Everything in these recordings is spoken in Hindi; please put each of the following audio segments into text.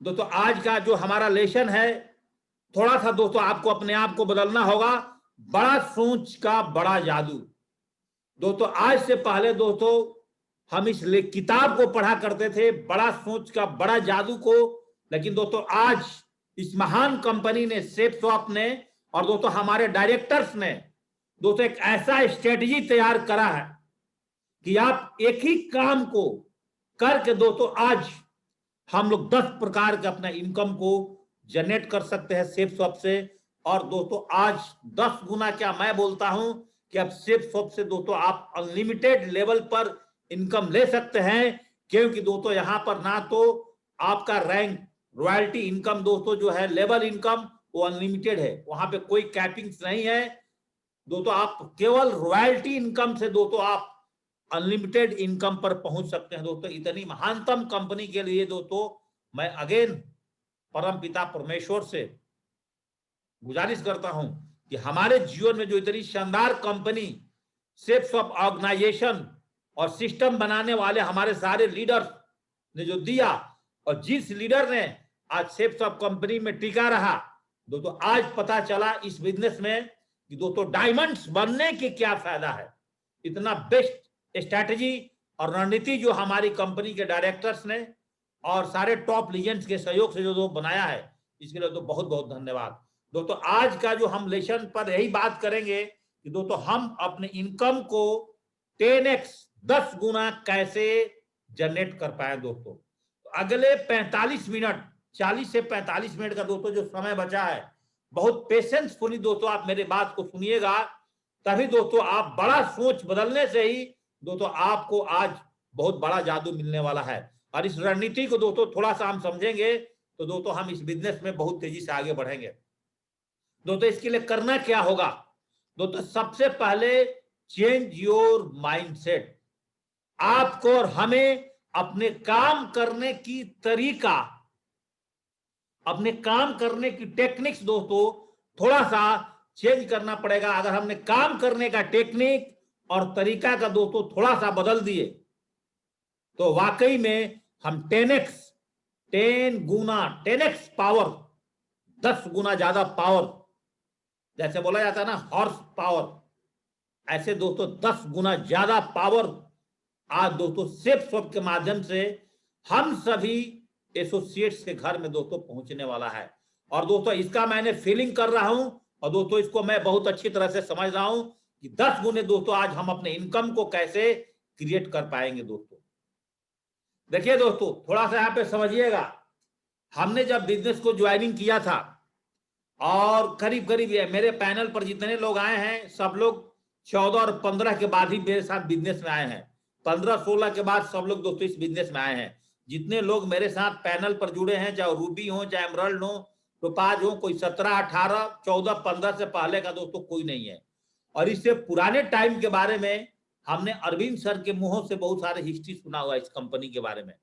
दोस्तों आज का जो हमारा लेसन है, थोड़ा सा दोस्तों आपको अपने आप को बदलना होगा। बड़ा सोच का बड़ा जादू। दोस्तों आज से पहले दोस्तों हम इस किताब को पढ़ा करते थे, बड़ा सोच का बड़ा जादू को, लेकिन दोस्तों आज इस महान कंपनी ने, शेफसॉफ्ट ने, और दोस्तों हमारे डायरेक्टर्स ने दोस्तों एक ऐसा स्ट्रेटजी तैयार करा है कि आप एक ही काम को करके दोस्तों आज हम लोग 10 प्रकार के अपना इनकम को जनरेट कर सकते हैं शेफसॉफ्ट से। और दोस्तों आज 10 गुना क्या मैं बोलता हूं कि अब शेफसॉफ्ट से दोस्तों आप अनलिमिटेड लेवल पर इनकम ले सकते हैं, क्योंकि दोस्तों यहां पर ना तो आपका रैंक रॉयल्टी इनकम दोस्तों जो है लेवल इनकम वो अनलिमिटेड है, वहां पे कोई कैपिंग्स नहीं है दोस्तों। आप केवल रॉयल्टी इनकम से दोस्तों आप अनलिमिटेड इनकम पर पहुंच सकते हैं दोस्तों। इतनी महानतम कंपनी के लिए दोस्तों मैं अगेन परम पिता परमेश्वर से गुजारिश करता हूं कि हमारे जीवन में जो इतनी शानदार कंपनी, शेफसॉफ्ट ऑर्गेनाइजेशन और सिस्टम बनाने वाले हमारे सारे लीडर्स ने जो दिया, और जिस लीडर ने आज शेफसॉफ्ट कंपनी में टिका रहा दोस्तों, आज पता चला इस बिजनेस में कि दोस्तों डायमंड्स बनने के क्या फायदा है। इतना बेस्ट स्ट्रैटेजी और रणनीति जो हमारी कंपनी के डायरेक्टर्स ने और सारे टॉप लीजेंड्स के सहयोग से जो बनाया है, इसके लिए तो बहुत बहुत धन्यवाद दोस्तों। आज का जो हम लेसन पर यही बात करेंगे कि दोस्तों हम अपने इनकम को 10x 10 गुना कैसे जनरेट कर पाए दोस्तों। तो अगले 45 मिनट 40 से 45 मिनट का दोस्तों जो समय बचा है, बहुत पेशेंसफुली दोस्तों आप मेरे बात को सुनिएगा, तभी दोस्तों आप बड़ा सोच बदलने से ही दोस्तों आपको आज बहुत बड़ा जादू मिलने वाला है। और इस रणनीति को दोस्तों थोड़ा सा हम समझेंगे तो दोस्तों हम इस बिजनेस में बहुत तेजी से आगे बढ़ेंगे दोस्तों। इसके लिए करना क्या होगा दोस्तों, सबसे पहले चेंज योर माइंडसेट। आपको और हमें अपने काम करने की तरीका, अपने काम करने की टेक्निक्स दोस्तों थोड़ा सा चेंज करना पड़ेगा। अगर हमने काम करने का टेक्निक और तरीका का दोस्तों थोड़ा सा बदल दिए तो वाकई में हम 10x 10 गुना 10x पावर, 10 गुना ज्यादा पावर, जैसे बोला जाता है ना हॉर्स पावर, ऐसे दोस्तों 10 गुना ज्यादा पावर आज दोस्तों शेफसॉफ्ट के माध्यम से हम सभी एसोसिएट्स के घर में दोस्तों पहुंचने वाला है। और दोस्तों इसका मैंने फीलिंग कर रहा हूं और दोस्तों इसको मैं बहुत अच्छी तरह से समझ रहा हूं कि 10 गुने दोस्तों आज हम अपने इनकम को कैसे क्रिएट कर पाएंगे दोस्तों। देखिए दोस्तों थोड़ा सा यहाँ पे समझिएगा, हमने जब बिजनेस को ज्वाइनिंग किया था और करीब करीब मेरे पैनल पर जितने लोग आए हैं सब लोग 14 और 15 के बाद ही मेरे साथ बिजनेस में आए हैं। 15-16 के बाद सब लोग दोस्तों इस बिजनेस में आए हैं। जितने लोग मेरे साथ पैनल पर जुड़े हैं, चाहे रूबी हो चाहे एमरल्ड हो, टोपाज हो, कोई 17, 18, 14, 15 से पहले का दोस्तों कोई नहीं है। और इससे पुराने टाइम के बारे में हमने अरविंद सर के मुंहों से बहुत सारे हिस्ट्री सुना हुआ इस कंपनी के बारे में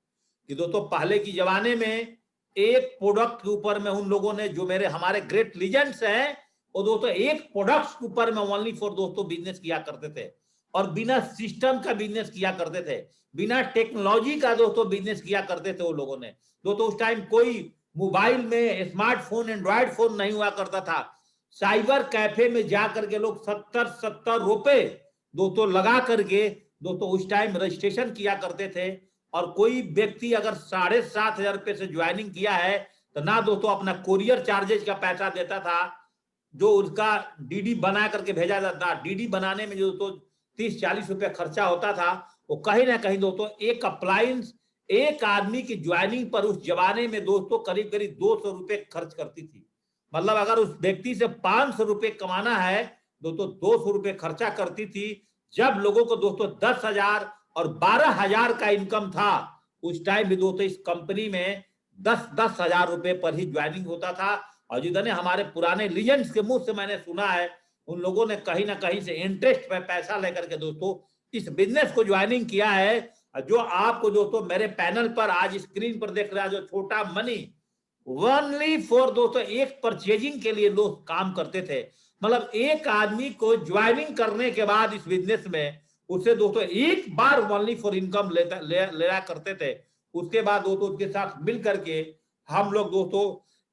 कि दोस्तों पहले की जमाने में एक प्रोडक्ट के ऊपर में उन लोगों ने, जो मेरे हमारे ग्रेट लीजेंड्स हैं, वो दोस्तों एक प्रोडक्ट के ऊपर में ओनली फॉर दोस्तों बिजनेस किया करते थे और बिना सिस्टम का बिजनेस किया करते थे, बिना टेक्नोलॉजी का दोस्तों बिजनेस किया करते थे वो लोगों ने। दोस्तों उस टाइम कोई मोबाइल में स्मार्टफोन एंड्रॉयड फोन नहीं हुआ करता था। साइबर कैफे में जाकर के लोग 70-70 रुपए दोस्तों लगा करके दोस्तों उस टाइम रजिस्ट्रेशन किया करते थे। और कोई व्यक्ति अगर 7,500 रुपए से ज्वाइनिंग किया है तो ना दोस्तों अपना कोरियर चार्जेस का पैसा देता था, जो उसका डीडी बना करके भेजा जाता। डीडी बनाने में जो दोस्तों 30-40 रुपए खर्चा होता था, वो कहीं ना कहीं दोस्तों एक अप्लायंस एक आदमी की ज्वाइनिंग पर उस जमाने में दोस्तों करीब करीब 200 रुपए खर्च करती थी। मतलब अगर उस व्यक्ति से 500 रुपए कमाना है दोस्तों 200 रुपए खर्चा करती थी। जब लोगों को दोस्तों 10,000 और 12,000 का इनकम था, उस टाइम भी दोस्तों इस कंपनी में 10-10 हजार रुपए पर ही ज्वाइनिंग होता था। और जितने हमारे पुराने लीजेंड्स के मुंह से मैंने सुना है, उन लोगों ने कहीं ना कहीं से इंटरेस्ट पे पैसा लेकर के दोस्तों इस बिजनेस को ज्वाइनिंग किया है। जो आपको दोस्तों मेरे पैनल पर आज स्क्रीन पर देख रहा है, जो छोटा मनी ओनली फॉर दोस्तों एक परचेजिंग के लिए लोग काम करते थे। मतलब एक आदमी को ज्वाइनिंग करने के बाद इस बिजनेस में उससे दोस्तों एक बार ओनली फॉर इनकम लेला करते थे। उसके बाद दोस्तों उसके साथ मिल करके हम लोग दोस्तों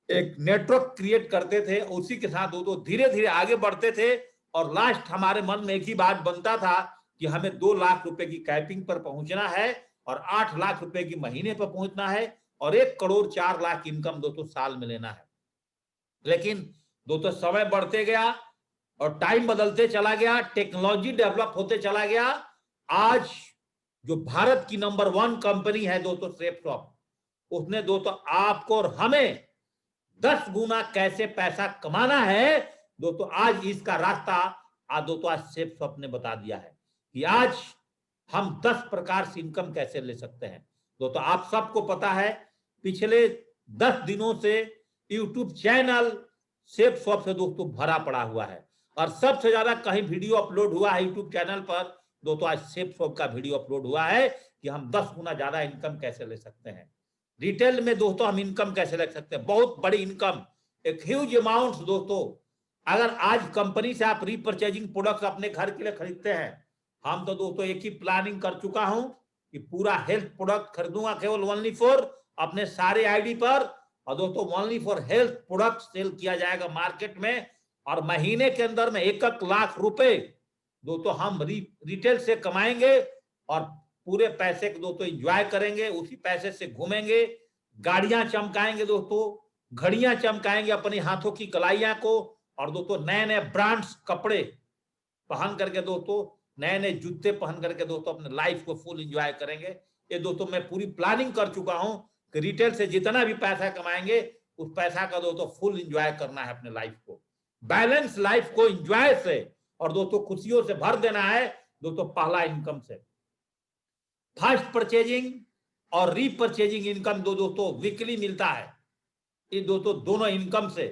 एक नेटवर्क क्रिएट करते थे, उसी के साथ दोस्तों धीरे धीरे आगे बढ़ते थे और लास्ट हमारे मन में एक ही बात बनता था कि हमें 2 लाख रुपए की कैपिंग पर पहुंचना है और 8 लाख रुपए की महीने पर पहुंचना है और 1 करोड़ 4 लाख इनकम दोस्तों साल में लेना है। लेकिन दोस्तों समय बढ़ते गया और टाइम बदलते चला गया, टेक्नोलॉजी डेवलप होते चला गया। आज जो भारत की नंबर 1 कंपनी है दोस्तों सेफसॉफ्ट, उसने दोस्तों आपको और हमें 10 गुना कैसे पैसा कमाना है दोस्तों, आज इसका रास्ता आज दोस्तों आज सेफसॉफ्ट ने बता दिया है कि आज हम 10 प्रकार से इनकम कैसे ले सकते हैं। दोस्तों आप सबको पता है पिछले 10 दिनों से यूट्यूब चैनल सेफसॉफ्ट से दोस्तों भरा पड़ा हुआ है और सबसे ज्यादा कहीं वीडियो अपलोड हुआ है यूट्यूब चैनल पर दोस्तों आज सेफसॉफ्ट का वीडियो अपलोड हुआ है कि हम 10 गुना ज्यादा इनकम कैसे ले सकते हैं। रिटेल में दोस्तों हम इनकम कैसे ले सकते हैं, बहुत बड़ी इनकम, एक ह्यूज अमाउंट दोस्तों। अगर आज कंपनी से आप रीपरचेजिंग प्रोडक्ट्स अपने घर के लिए खरीदते हैं, हम तो दोस्तों एक ही प्लानिंग कर चुका हूं कि पूरा हेल्थ प्रोडक्ट खरीदूंगा केवल ओनली फॉर अपने सारे आईडी पर और दोस्तों only for health product sale किया जाएगा मार्केट में और महीने के अंदर में 1 लाख रुपए दोस्तों हम रिटेल से कमाएंगे और पूरे पैसे को दोस्तों एंजॉय करेंगे, उसी पैसे से घूमेंगे, गाड़ियां चमकाएंगे दोस्तों, घड़ियां चमकाएंगे अपने हाथों की कलाइयां को और दोस्तों नए नए ब्रांड्स कपड़े पहन करके दोस्तों, नए नए जूते पहन करके दोस्तों अपने लाइफ को फुल एंजॉय करेंगे। ये दोस्तों मैं पूरी प्लानिंग कर चुका हूं कि रिटेल से जितना भी पैसा कमाएंगे उस पैसा का दोस्तों फुल एंजॉय करना है, अपने लाइफ को बैलेंस लाइफ को एंजॉय से और दोस्तों खुशियों से भर देना है दोस्तों। पहला इनकम से फर्स्ट परचेजिंग और रीपरचेजिंग इनकम दोस्तों वीकली मिलता है। ये दोस्तों दोनों इनकम से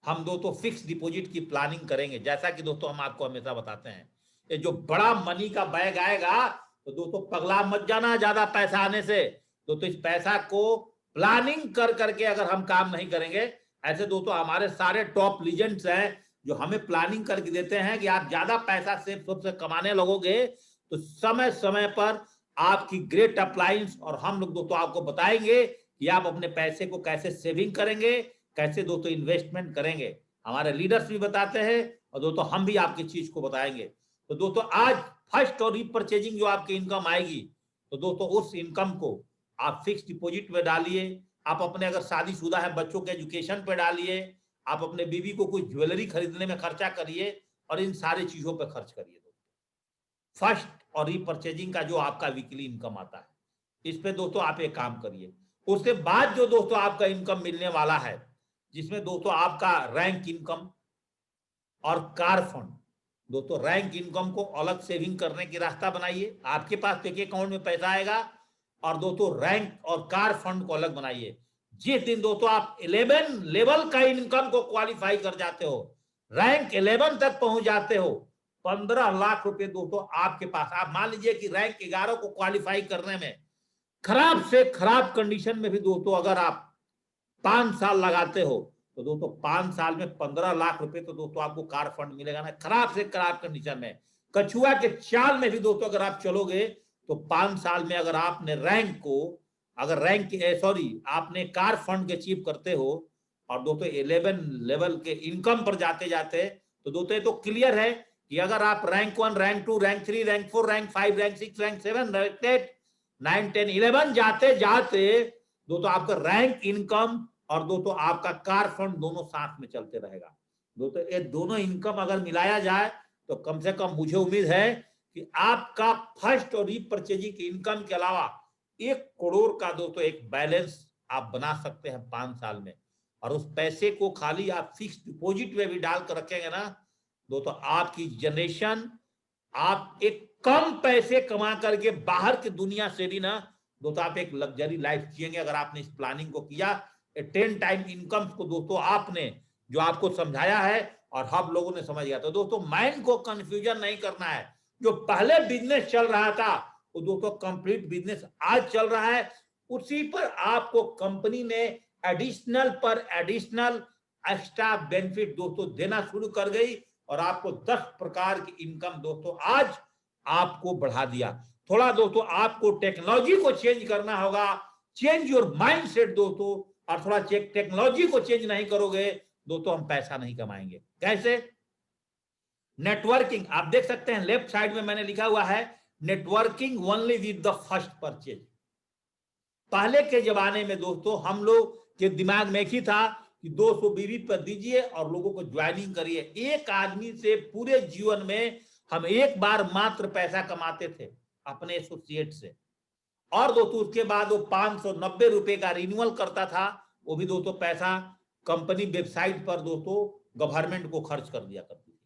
हम दोस्तों फिक्स डिपॉजिट की प्लानिंग करेंगे, जैसा कि दोस्तों हम आपको हमेशा बताते हैं। ये जो बड़ा मनी का बैग आएगा तो दोस्तों पगला मत जाना ज्यादा पैसा आने से दोस्तों। इस पैसा को प्लानिंग कर करके अगर हम काम नहीं करेंगे, ऐसे दोस्तों हमारे सारे टॉप लीजेंड्स हैं जो हमें प्लानिंग करके देते हैं कि आप ज्यादा पैसा सेफ से कमाने लगोगे तो समय समय पर आपकी ग्रेट अप्लायंस और हम लोग दोस्तों आपको बताएंगे कि आप अपने पैसे को कैसे सेविंग करेंगे, कैसे दोस्तों इन्वेस्टमेंट करेंगे। हमारे लीडर्स भी बताते हैं और दोस्तों हम भी आपकी चीज को बताएंगे। तो दोस्तों आज फर्स्ट और रीपरचेजिंग जो आपकी इनकम आएगी तो दोस्तों उस इनकम को आप फिक्स डिपॉजिट में डालिए, आप अपने अगर शादीशुदा है बच्चों के एजुकेशन पे डालिए, आप अपने बीवी को कोई ज्वेलरी खरीदने में खर्चा करिए और इन सारी चीजों पर खर्च करिए। फर्स्ट और रीपरचेजिंग का जो आपका वीकली इनकम आता है, इस पे दोस्तों आप एक काम करिए। उसके बाद जो दोस्तों आपका इनकम मिलने वाला है, जिसमें दोस्तों आपका रैंक इनकम और कार फंड, दोस्तों रैंक इनकम को अलग सेविंग करने की रास्ता बनाइए। आपके पास एक अकाउंट में पैसा आएगा और दोस्तों रैंक और कार फंड को अलग बनाइए। जिस दिन दोस्तों आप 11 लेवल का इनकम को क्वालिफाई कर जाते हो, रैंक 11 तक पहुंच जाते हो, 15 लाख रुपए दोस्तों आपके पास। आप मान लीजिए कि रैंक 11 को क्वालिफाई करने में खराब से खराब कंडीशन में भी दोस्तों अगर आप 5 साल लगाते हो तो दोस्तों 5 साल में 15 लाख रुपए तो दोस्तों आपको कार फंड मिलेगा ना। खराब से खराब कंडीशन में कछुआ के चाल में भी दोस्तों अगर आप चलोगे तो 5 साल में अगर आपने रैंक को आपने कार फंड के अचीव करते हो और दोस्तों 11 लेवल के इनकम पर जाते जाते तो दोस्तों तो क्लियर है कि अगर आप rank 1, rank 2, rank 3, rank 4, rank 5, rank 6, rank 7, rank 8, 9, 10, 11 जाते जाते दोस्तों आपका रैंक इनकम और दोस्तों आपका कार फंड दोनों साथ में चलते रहेगा। दोस्तों ये दोनों इनकम अगर मिलाया जाए तो कम से कम मुझे उम्मीद है कि आपका फर्स्ट और रीपरचेजिंग की इनकम के अलावा 1 करोड़ का दोस्तों एक बैलेंस आप बना सकते हैं 5 साल में। और उस पैसे को खाली आप फिक्स डिपॉजिट में भी डाल कर रखेंगे ना दोस्तों, आपकी जनरेशन आप एक कम पैसे कमा करके बाहर की दुनिया से भी ना दोस्तों आप एक लग्जरी लाइफ जिएंगे। अगर आपने इस प्लानिंग को किया, 10 टाइम इनकम को दोस्तों आपने जो आपको समझाया है और हम लोगों ने समझ गया। तो दोस्तों माइंड को कंफ्यूजन नहीं करना है। जो पहले बिजनेस चल रहा था वो दोस्तों कंप्लीट बिजनेस आज चल रहा है, उसी पर आपको कंपनी ने एडिशनल पर एडिशनल एक्स्ट्रा बेनिफिट दोस्तों देना शुरू कर गई और आपको 10 प्रकार की इनकम दोस्तों आज आपको बढ़ा दिया। थोड़ा दोस्तों आपको टेक्नोलॉजी को चेंज करना होगा, चेंज योर माइंडसेट दोस्तों। और थोड़ा टेक्नोलॉजी को चेंज नहीं करोगे दोस्तों, हम पैसा नहीं कमाएंगे। कैसे? नेटवर्किंग, आप देख सकते हैं लेफ्ट साइड में मैंने लिखा हुआ है networking only with the first purchase. पहले के जमाने में दोस्तों हम लोग के दिमाग में एक ही था कि 200 बीवी पर दीजिए और लोगों को ज्वाइनिंग करिए। एक आदमी से पूरे जीवन में हम एक बार मात्र पैसा कमाते थे अपने एसोसिएट से, और दोस्तों उसके बाद वो 590 रुपए का रिन्यूअल करता था, वो भी दोस्तों पैसा कंपनी वेबसाइट पर दोस्तों गवर्नमेंट को खर्च कर दिया करती थी।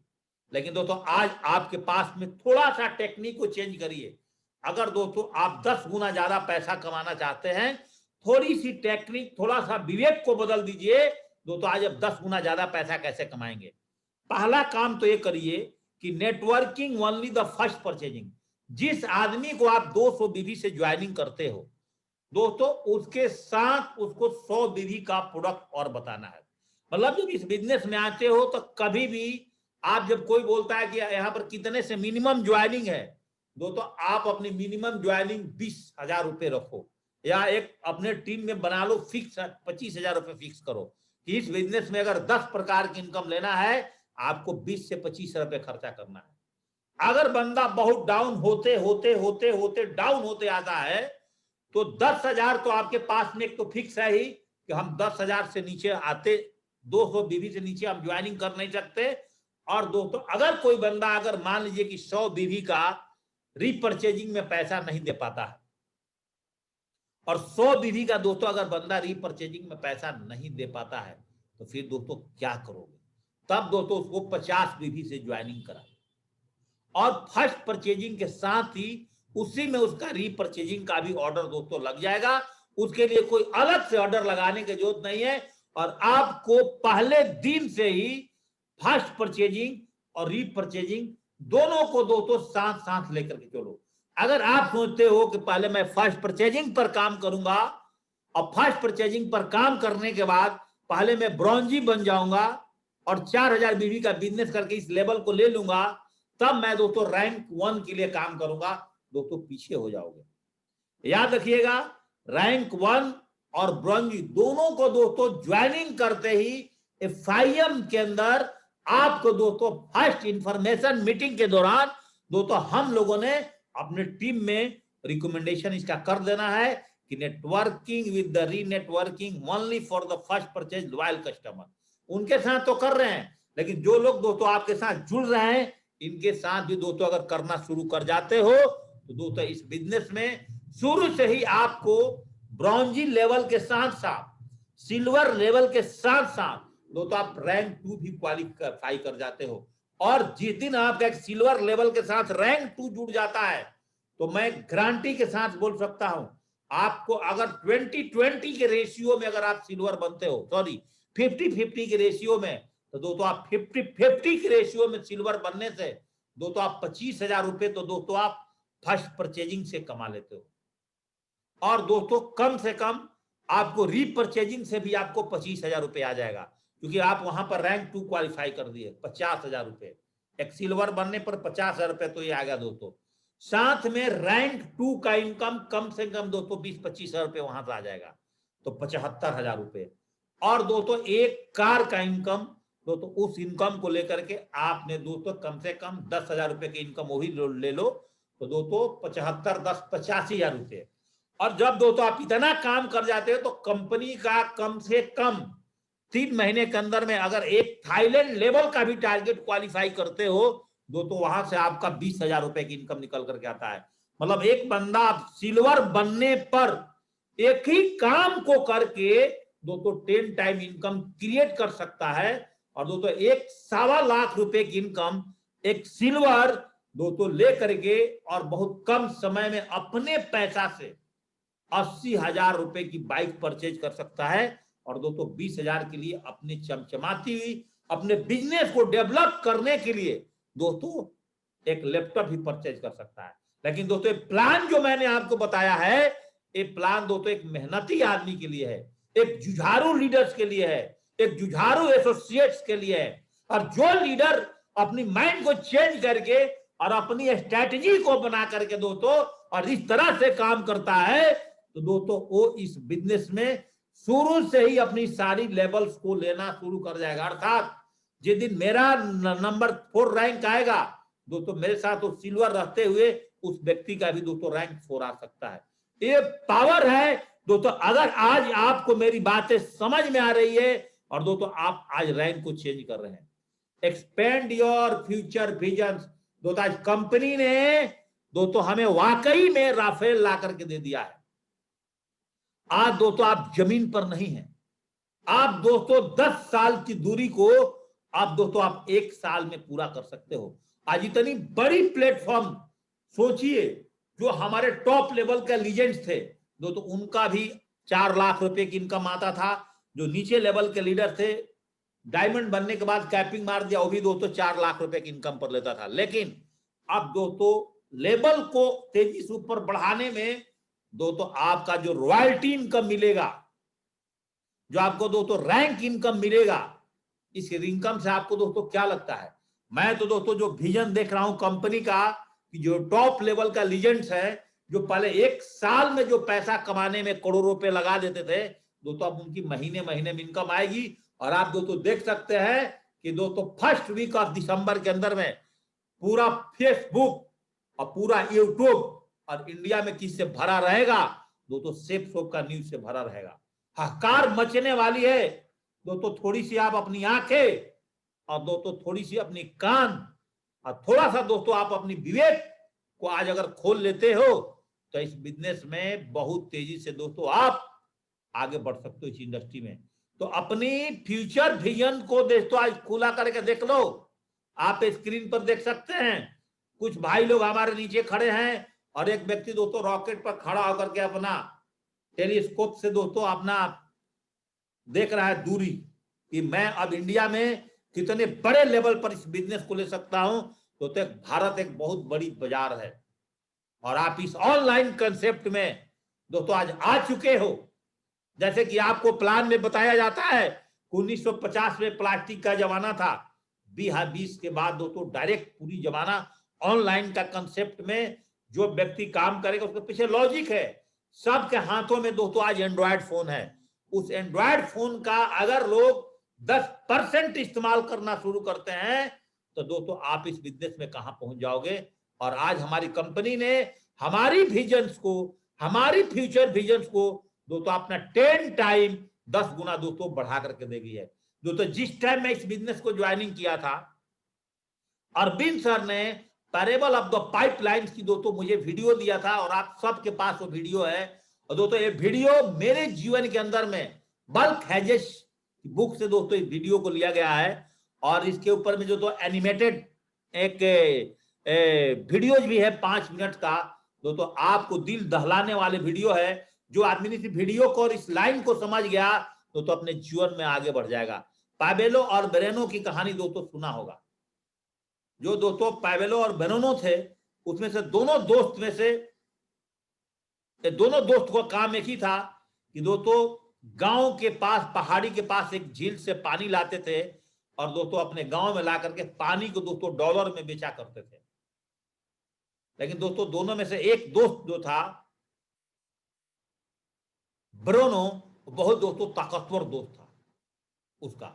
लेकिन दोस्तों आज आपके पास में थोड़ा सा टेक्निक को चेंज करिए। अगर दोस्तों आप 10 गुना ज्यादा पैसा कमाना चाहते हैं, थोड़ी सी टेक्निक, थोड़ा सा विवेक को बदल दीजिए दोस्तों, आज आप 10 गुना ज्यादा पैसा कैसे कमाएंगे। पहला काम तो ये करिए कि networking only the first purchasing. जिस आदमी को आप 200 बीवी से ज्वाइनिंग करते हो दोस्तों, उसके साथ उसको 100 बीवी का प्रोडक्ट और बताना है। मतलब जब इस बिजनेस में आते हो तो कभी भी आप जब कोई बोलता है कि यहाँ पर कितने से मिनिमम ज्वाइनिंग है दोस्तों, आप अपनी मिनिमम ज्वाइनिंग 20,000 रुपए रखो, या एक अपने टीम में बना लो फिक्स 25,000 रुपए फिक्स करो कि इस बिजनेस में अगर 10 प्रकार की इनकम लेना है आपको 20 से 25 रुपए खर्चा करना है। अगर बंदा बहुत डाउन होते होते होते होते डाउन होते आता है तो 10,000 तो आपके पास में एक तो फिक्स है ही कि हम 10,000 से नीचे आते, 200 बीवी से नीचे हम ज्वाइनिंग कर नहीं सकते। और दोस्तों अगर कोई बंदा अगर मान लीजिए कि 100 बीवी का रीपरचेजिंग में पैसा नहीं दे पाता है, और 100 बीवी का दोस्तों अगर बंदा रीपरचेजिंग में पैसा नहीं दे पाता है तो फिर दोस्तों क्या करोगे? तब दोस्तों उसको 50 बीवी से ज्वाइनिंग करा, और फर्स्ट परचेजिंग के साथ ही उसी में उसका रीपरचेजिंग का भी ऑर्डर दोस्तों लग जाएगा। उसके लिए कोई अलग से ऑर्डर लगाने की जरूरत नहीं है, और आपको पहले दिन से ही फर्स्ट परचेजिंग और रीपरचेजिंग दोनों को दोस्तों साथ साथ लेकर के चलो। अगर आप सोचते हो कि पहले मैं फर्स्ट परचेजिंग पर काम करूंगा और फर्स्ट परचेजिंग पर काम करने के बाद पहले मैं ब्रॉन्जी बन जाऊंगा और 4,000 बीवी का बिजनेस करके इस लेवल को ले लूंगा, तब मैं दोस्तों रैंक 1 के लिए काम करूंगा, दोस्तों पीछे हो जाओगे। याद रखिएगा, रैंक 1 और ब्रॉन्जी दोनों को दोस्तों ज्वाइनिंग करते ही FIM के अंदर आपको दोस्तों फर्स्ट इंफॉर्मेशन मीटिंग के दौरान दोस्तों हम लोगों ने अपने टीम में रिकमेंडेशन इसका कर देना है कि networking with the renetworking only for the first purchase loyal customer. उनके साथ तो कर रहे हैं, लेकिन जो लोग दोस्तों आपके साथ जुड़ रहे हैं इनके साथ भी दोस्तों अगर करना शुरू कर जाते हो तो दोस्तों इस बिजनेस में शुरू से ही आपको ब्रॉन्जी लेवल के साथ साथ सिल्वर लेवल के साथ साथ दोस्तों आप रैंक 2 भी क्वालिफाई कर जाते हो। और जिस दिन आपका एक सिल्वर लेवल के साथ रैंक 2 जुड़ जाता है तो मैं गारंटी के साथ बोल सकता हूं, आपको अगर 20-20 के रेशियो में अगर आप सिल्वर बनते हो, सॉरी 50-50 के रेशियो में, तो दोस्तों आप 50-50 के रेशियो में सिल्वर बनने से दोस्तों आप 25,000 रुपए तो दोस्तों आप फर्स्ट परचेजिंग से कमा लेते हो। और दोस्तों कम से कम आपको रीपरचेजिंग से भी आपको 25,000 रुपए आ जाएगा, क्योंकि आप वहां पर रैंक 2 क्वालिफाई कर दिए। 50,000 रुपए एक सिल्वर बनने पर 50,000 रुपए तो ये आ गया दोस्तों। साथ में रैंक 2 का इनकम कम से कम दोस्तों 20-25,000 रुपए वहां से आ जाएगा, तो 75,000 रुपए। और दोस्तों एक कार का इनकम दोस्तों, उस इनकम को लेकर के आपने दोस्तों कम से कम 10,000 रुपए की इनकम वही ले लो, तो दोस्तों 75 10 85,000 रुपए। और जब दोस्तों आप इतना काम कर जाते हो तो कंपनी का कम से कम 3 महीने के अंदर में अगर एक थाईलैंड लेवल का भी टारगेट क्वालिफाई करते हो दोस्तों, वहां से आपका 20,000 रुपए की इनकम निकल करके आता है। मतलब एक बंदा सिल्वर बनने पर एक ही काम को करके दोस्तों 10 टाइम इनकम क्रिएट कर सकता है। और दोस्तों 1.25 लाख रुपए की इनकम एक सिल्वर दोस्तों ले करके और बहुत कम समय में अपने पैसा से 80,000 रुपए की बाइक परचेज कर सकता है। और दोस्तों 20,000 के लिए अपनी चमचमाती हुई अपने बिजनेस को डेवलप करने के लिए दोस्तों एक लैपटॉप भी परचेज कर सकता है। लेकिन दोस्तों प्लान जो मैंने आपको बताया है, ये प्लान दोस्तों एक मेहनती आदमी के लिए है, एक जुझारू लीडर्स के लिए है, एक जुझारू एसोसिएट्स के लिए है। और जो लीडर अपनी माइंड को चेंज करके और अपनी स्ट्रैटेजी को बना करके दोस्तों और इस तरह से काम करता है तो दोस्तों वो इस बिजनेस में शुरू से ही अपनी सारी लेवल्स को लेना शुरू कर जाएगा। अर्थात जिस दिन मेरा नंबर 4 रैंक आएगा दोस्तों, मेरे साथ वो सिल्वर रहते हुए उस व्यक्ति का भी दोस्तों रैंक 4 आ सकता है। ये पावर है दोस्तों। अगर आज आपको मेरी बातें समझ में आ रही है और दोस्तों आप आज रैंक को चेंज कर रहे हैं, एक्सपेंड योर फ्यूचर विजन। दोस्तों आज कंपनी ने दोस्तों हमें वाकई में राफेल ला करके दे दिया है। आज दोस्तों आप जमीन पर नहीं हैं, आप दोस्तों 10 साल की दूरी को आप दोस्तों आप 1 साल में पूरा कर सकते हो। आज इतनी बड़ी प्लेटफॉर्म सोचिए, जो हमारे टॉप लेवल के लीजेंड्स थे दोस्तों, उनका भी 4 लाख रुपए की इनकम आता था। जो नीचे लेवल के लीडर थे, डायमंड बनने के बाद कैपिंग मार दिया, वो भी दोस्तों 4 लाख रुपए की इनकम पर लेता था। लेकिन अब दोस्तों लेवल को तेजी से ऊपर बढ़ाने में दोस्तों आपका जो रॉयल्टी इनकम मिलेगा, जो आपको दोस्तों रैंक इनकम मिलेगा, इस इनकम से आपको दोस्तों क्या लगता है? मैं तो दोस्तों जो विजन देख रहा हूं कंपनी का, कि जो टॉप लेवल का लीजेंड्स है, जो पहले 1 साल में जो पैसा कमाने में करोड़ों रुपए लगा देते थे दोस्तों, अब उनकी महीने महीने में इनकम आएगी। और आप दोस्तों देख सकते हैं कि दोस्तों फर्स्ट वीक ऑफ दिसंबर के अंदर में पूरा फेसबुक और पूरा यूट्यूब और इंडिया में किससे भरा रहेगा दोस्तों? सेफ शॉप का न्यूज से भरा रहेगा। हाहाकार मचने वाली है दोस्तों। थोड़ी सी आप अपनी आंखें और दोस्तों थोड़ी सी अपनी कान और थोड़ा सा दोस्तों आप अपनी विवेक को आज अगर खोल लेते हो तो इस बिजनेस में बहुत तेजी से दोस्तों आप आगे बढ़ सकते हो इस इंडस्ट्री में। तो अपनी फ्यूचर विजन को दोस्तों आज खुला करके देख लो। आप स्क्रीन पर देख सकते हैं, कुछ भाई लोग हमारे नीचे खड़े हैं और एक व्यक्ति दोस्तों रॉकेट पर खड़ा होकर के अपना टेलीस्कोप से दोस्तों अपना देख रहा है दूरी, कि मैं अब इंडिया में कितने बड़े लेवल पर इस बिजनेस को ले सकता हूं। तो भारत एक बहुत बड़ी बाजार है और आप इस ऑनलाइन कंसेप्ट में दोस्तों आज आ चुके हो। जैसे कि आपको प्लान में बताया जाता है 1950 में प्लास्टिक का जमाना था, 2020 के बाद दोस्तों डायरेक्ट पूरी जमाना ऑनलाइन का कंसेप्ट में जो व्यक्ति काम करेगा उसके पीछे लॉजिक है। सबके हाथों में दोस्तों आज एंड्रॉयड फोन है। उस एंड्रॉयड फोन का अगर लोग 10% इस्तेमाल करना शुरू करते हैं तो दोस्तों आप इस बिजनेस में कहां पहुंच जाओगे। और आज हमारी कंपनी ने हमारी विजन्स को, हमारी फ्यूचर विजन्स को दोस्तों अपना 10 टाइम 10 गुना दोस्तों बढ़ा करके दे गई है। दोस्तों जिस टाइम मैं इस बिजनेस को ज्वाइनिंग किया था, अरविंद सर ने पैरेबल ऑफ द पाइपलाइंस की दोस्तों मुझे वीडियो दिया था और आप सबके पास वो वीडियो है। और दोस्तों ये वीडियो मेरे जीवन के अंदर में बल्क हैजेस बुक से दोस्तों इस वीडियो को लिया गया है और इसके ऊपर में जो तो एनिमेटेड एक वीडियोज भी है 5 मिनट का। दोस्तों आपको दिल दहलाने वाले वीडियो है। जो आदमी इस वीडियो को और इस लाइन को समझ गया तो अपने जीवन में आगे बढ़ जाएगा। पावेलो और बेरेनो की कहानी दोस्तों सुना होगा। जो दोस्तों पावेलो और बेरेनो थे, उसमें से दोनों दोस्त का काम एक ही था कि दोस्तों गांव के पास, पहाड़ी के पास एक झील से पानी लाते थे और दोस्तों अपने गांव में ला करके पानी को दोस्तों डॉलर में बेचा करते थे। लेकिन दोस्तों दोनों में से एक दोस्त जो था ब्रोनो, बहुत दोस्तों ताकतवर दोस्त था उसका।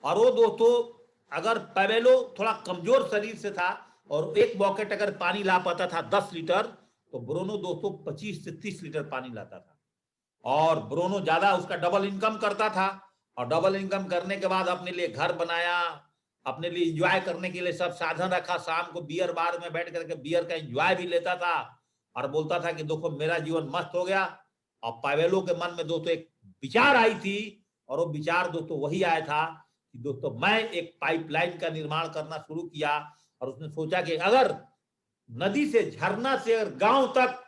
और वो दोस्तों अगर पावेलो थोड़ा कमजोर शरीर से था और एक बॉकेट अगर पानी ला पाता था 10 लीटर, तो ब्रोनो दोस्तों 25 से 30 लीटर पानी लाता था। और ब्रोनो ज्यादा उसका डबल इनकम करता था और डबल इनकम करने के बाद अपने लिए घर बनाया, अपने लिए एंजॉय करने के लिए सब साधन रखा। शाम को बियर बार में बैठ करके बियर का एंजॉय भी लेता था और बोलता था कि देखो मेरा जीवन मस्त हो गया। और पावेलो के मन में दोस्तों एक विचार आई थी और वो विचार दोस्तों वही आया था कि दोस्तों मैं एक पाइपलाइन का निर्माण करना शुरू किया। और उसने सोचा कि अगर नदी से, झरना से अगर गांव तक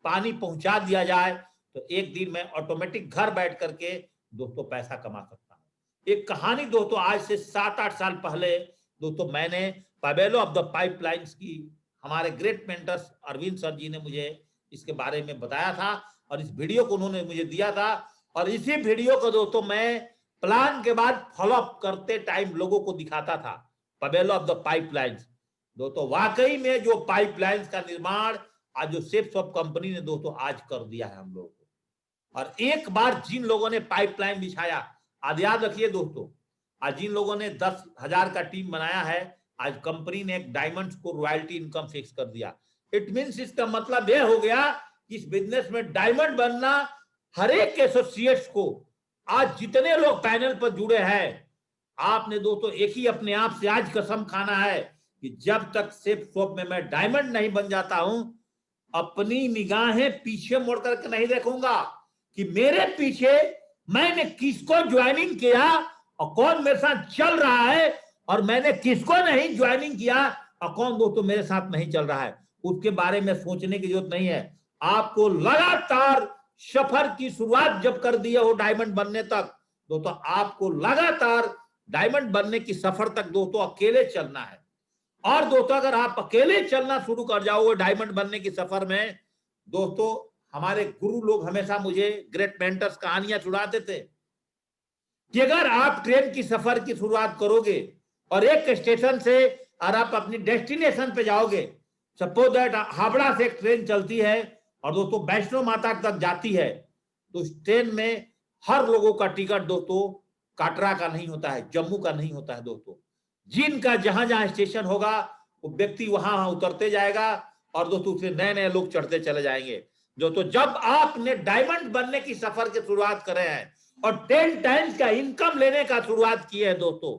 पानी पहुंचा दिया जाए तो एक दिन मैं ऑटोमेटिक घर बैठ करके दोस्तों पैसा कमा सकता हूं। एक कहानी दोस्तों आज से 7-8 साल पहले दोस्तों मैंने पावेलो ऑफ द पाइपलाइंस की, हमारे ग्रेट मेंटर्स अरविंद सर जी ने मुझे इसके बारे में बताया था और इस वीडियो को उन्होंने मुझे दिया था। और इसी वीडियो को दोस्तों मैं प्लान के बाद फॉलोअप करते टाइम लोगों को दिखाता था। पावेलो ऑफ द पाइपलाइंस दोस्तों वाकई में जो पाइपलाइंस का निर्माण आज जो सेफ शॉप कंपनी ने दोस्तों आज कर दिया है हम लोगों को। और एक बार जिन लोगों ने पाइपलाइन बिछाया, आज याद रखिए दोस्तों, आज जिन लोगों ने 10,000 का टीम बनाया है, आज कंपनी ने एक डायमंड को रॉयल्टी इनकम फिक्स कर दिया। इट मींस इसका मतलब यह हो गया कि इस बिजनेस में डायमंड बनना हर एक एसोसिएट्स को, आज जितने लोग पैनल पर जुड़े हैं, आपने दोस्तों एक ही अपने आप से आज कसम खाना है कि जब तक सेफ शॉप में मैं डायमंड नहीं बन जाता हूं, अपनी निगाहें पीछे मुड़ करके नहीं देखूंगा कि मेरे पीछे मैंने किसको ज्वाइनिंग किया और कौन मेरे साथ चल रहा है, और मैंने किसको नहीं ज्वाइनिंग किया और कौन दोस्तों मेरे साथ नहीं चल रहा है। उसके बारे में सोचने की जरूरत नहीं है। आपको लगातार सफर की शुरुआत जब कर दी हो डायमंड बनने तक, दोस्तों आपको लगातार डायमंड बनने की सफर तक दोस्तों अकेले चलना है। और दोस्तों अगर आप अकेले चलना शुरू कर जाओगे डायमंड बनने की सफर में, दोस्तों हमारे गुरु लोग हमेशा मुझे ग्रेट मेंटर्स कहानियां सुनाते थे कि अगर आप ट्रेन की सफर की शुरुआत करोगे और एक स्टेशन से और आप अपनी डेस्टिनेशन पे जाओगे, सपोज दैट हावड़ा से एक ट्रेन चलती है और दोस्तों वैष्णो माता तक जाती है, तो उस ट्रेन में हर लोगों का टिकट दोस्तों काटरा का नहीं होता है, जम्मू का नहीं होता है दोस्तों। जिनका जहां जहां स्टेशन होगा वो व्यक्ति वहां उतरते जाएगा और दोस्तों उससे नए नए लोग चढ़ते चले जाएंगे। दोस्तों जब आपने डायमंड बनने की सफर की शुरुआत करे हैं और 10 टाइम्स का इनकम लेने का शुरुआत की है दोस्तों,